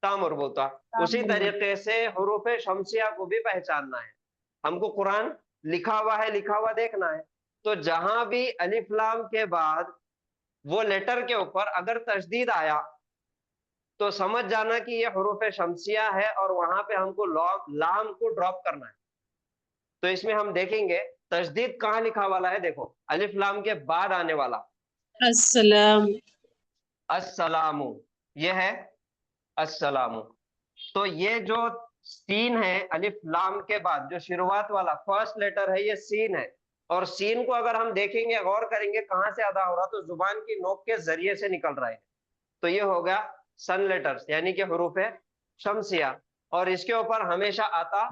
ता मरबूता। उसी तरीके से हुरूफ शमसिया को भी पहचानना है। हमको कुरान लिखा हुआ है, लिखा हुआ देखना है, तो जहां भी अलिफ लाम के बाद वो लेटर के ऊपर अगर तशदीद आया तो समझ जाना कि ये हुरूफ शमसिया है और वहां पे हमको लाम को ड्रॉप करना है। तो इसमें हम देखेंगे तशदीद कहाँ लिखा वाला है। देखो, अलिफ लाम के बाद आने वाला अस्सलाम, अस्सलामु, ये है अस्सलामु। तो ये जो सीन है अलिफ लाम के बाद, जो शुरुआत वाला फर्स्ट लेटर है, ये सीन है। और सीन को अगर हम देखेंगे, गौर करेंगे कहाँ से अदा हो रहा, तो जुबान की नोक के जरिए से निकल रहा है। तो ये हो गया सन लेटर्स, यानी कि हुरूफ शमसिया। और इसके ऊपर हमेशा आता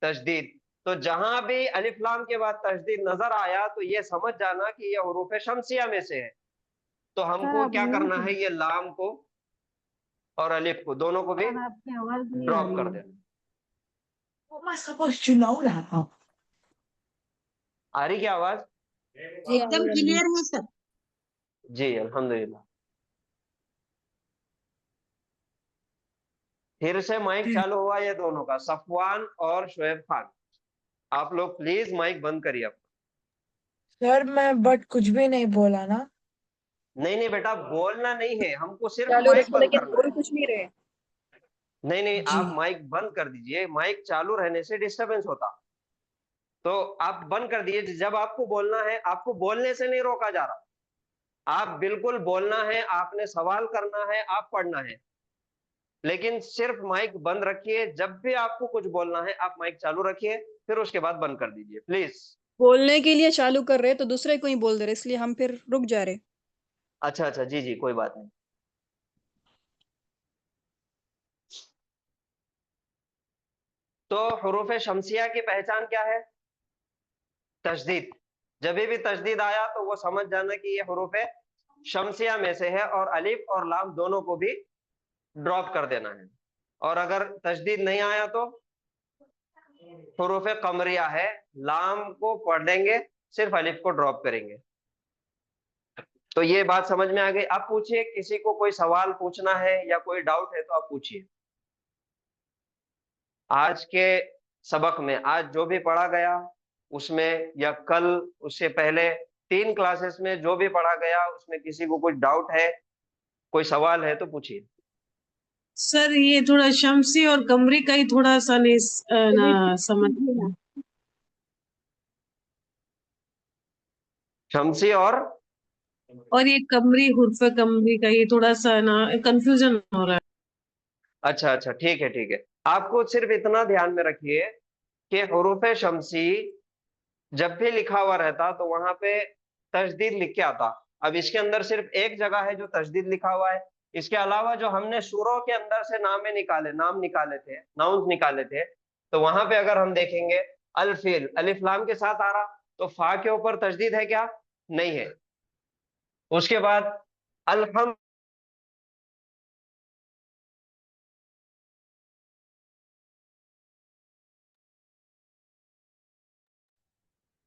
तशदीद। तो जहां भी अलिफ लाम के बाद तशदीद नजर आया तो ये समझ जाना कि ये हुरूफ शमसिया में से है। तो हमको क्या करना है, ये लाम को और अलिफ को दोनों को भी ड्रॉप कर देना। आ रही क्या आवाज? एकदम क्लियर है सर। जी अल्हम्दुलिल्लाह। फिर से माइक चालू हुआ ये दोनों का, सफवान और शोएब खान। आप लोग प्लीज माइक बंद करिए अपना। सर मैं बट कुछ भी नहीं बोला ना। नहीं नहीं बेटा, बोलना नहीं है, हमको सिर्फ माइक बंद करना है। कुछ नहीं रहे। नहीं नहीं, आप माइक बंद कर दीजिए, माइक चालू रहने से डिस्टरबेंस होता, तो आप बंद कर दीजिए। जब आपको बोलना है, आपको बोलने से नहीं रोका जा रहा, आप बिल्कुल बोलना है, आपने सवाल करना है, आप पढ़ना है, लेकिन सिर्फ माइक बंद रखिए। जब भी आपको कुछ बोलना है आप माइक चालू रखिए, फिर उसके बाद बंद कर दीजिए प्लीज। बोलने के लिए चालू कर रहे तो दूसरे को ही बोल दे रहे, इसलिए हम फिर रुक जा रहे। अच्छा अच्छा, जी जी, कोई बात नहीं। तो हुरूफ शमसिया की पहचान क्या है? तशदीद। जब भी तशदीद आया तो वो समझ जाना कि ये हुरूफ शमसिया में से है, और अलिफ और लाम दोनों को भी ड्रॉप कर देना है। और अगर तशदीद नहीं आया तो हुरूफ कमरिया है, लाम को पढ़ लेंगे, सिर्फ अलिफ को ड्रॉप करेंगे। तो ये बात समझ में आ गई। आप पूछिए, किसी को कोई सवाल पूछना है या कोई डाउट है तो आप पूछिए। आज के सबक में आज जो भी पढ़ा गया उसमें, या कल उससे पहले 3 क्लासेस में जो भी पढ़ा गया उसमें किसी को कुछ डाउट है, कोई सवाल है तो पूछिए। सर ये थोड़ा शमसी और कमरी का ही थोड़ा सा नहीं ना समझ। शमसी और ये कमरी, हुर्फ कमरी का ये थोड़ा सा ना कंफ्यूजन हो रहा है। अच्छा अच्छा, ठीक है ठीक है। आपको सिर्फ इतना ध्यान में रखिए कि हुरूफ शमसी जब भी लिखा हुआ रहता तो वहां पे तशदीद लिख के आता। अब इसके अंदर सिर्फ एक जगह है जो तशदीद लिखा हुआ है। इसके अलावा जो हमने सूरों के अंदर से नाम निकाले थे, नाउन्स निकाले थे, तो वहां पे अगर हम देखेंगे अल फिल अलिफ लाम के साथ आ रहा, तो फा के ऊपर तशदीद है क्या? नहीं है। उसके बाद अलहम,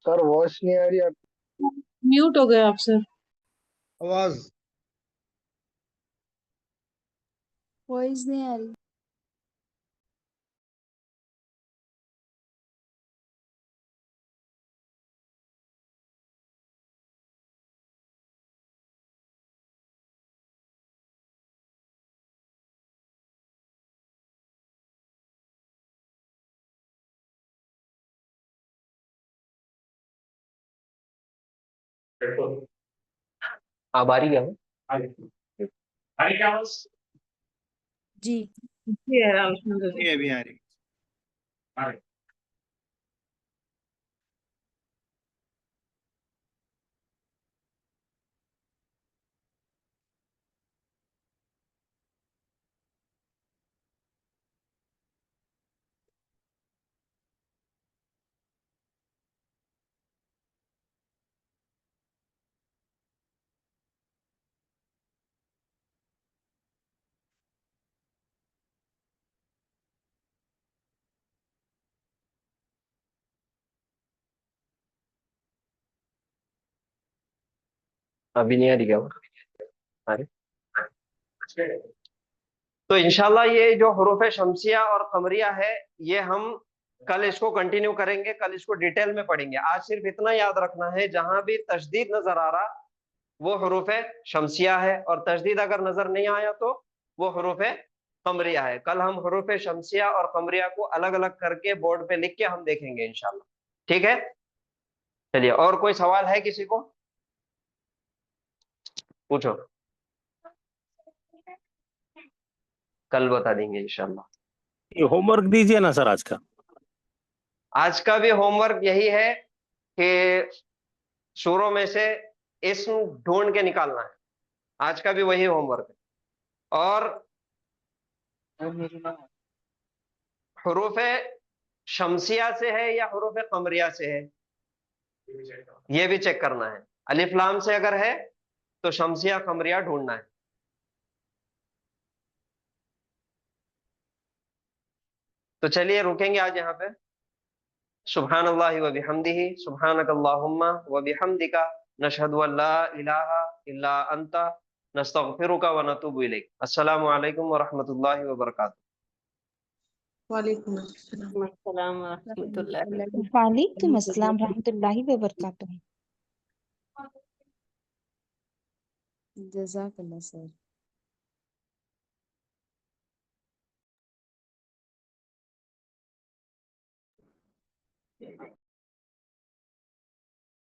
सर वॉइस नहीं आ रही आप। म्यूट हो गया आप सर। आवाज वॉइस नहीं आ रही। अब आ रही है? जी ये है उसमें तो। ये भी आ रही। अभी नहीं आ रही क्या? अरे, तो इंशाल्लाह ये जो हुरूफ शमसिया और कमरिया है, ये हम कल इसको कंटिन्यू करेंगे, कल इसको डिटेल में पढ़ेंगे। आज सिर्फ इतना याद रखना है, जहां भी तशदीद नजर आ रहा वो हुरूफ शमसिया है, और तशदीद अगर नजर नहीं आया तो वो हुरूफ कमरिया है। कल हम हुरूफ शमसिया और कमरिया को अलग अलग करके बोर्ड पे लिख के हम देखेंगे इंशाल्लाह। ठीक है, चलिए। और कोई सवाल है किसी को? पूछो, कल बता देंगे इंशाल्लाह। ये होमवर्क दीजिए ना सर आज का। आज का भी होमवर्क यही है कि सूरों में से इस्म ढूंढ के निकालना है। आज का भी वही होमवर्क है। और हुरूफ शमसिया से है या हुरूफ कमरिया से है, ये भी चेक करना है। अलिफ लाम से अगर है तो शमसिया कमरिया ढूंढना है। तो चलिए रुकेंगे आज यहाँ पे। सुब्हानल्लाहि व बिहम्दिही, सुब्हानकल्लाहुम्मा व बिहम्दिका, नशहदु अल्ला इलाहा इल्ला अंता, नस्तगफिरुका व नतूबु इलैक। अस्सलामु अलैकुम व रहमतुल्लाहि व बरकातुहू। वालेकुम अस्सलाम। अस्सलाम रहमतुल्लाहि। वालेकुम अस्सलाम रहमतुल्लाहि व बरकातुहू। जज़ाकल्लाह सर।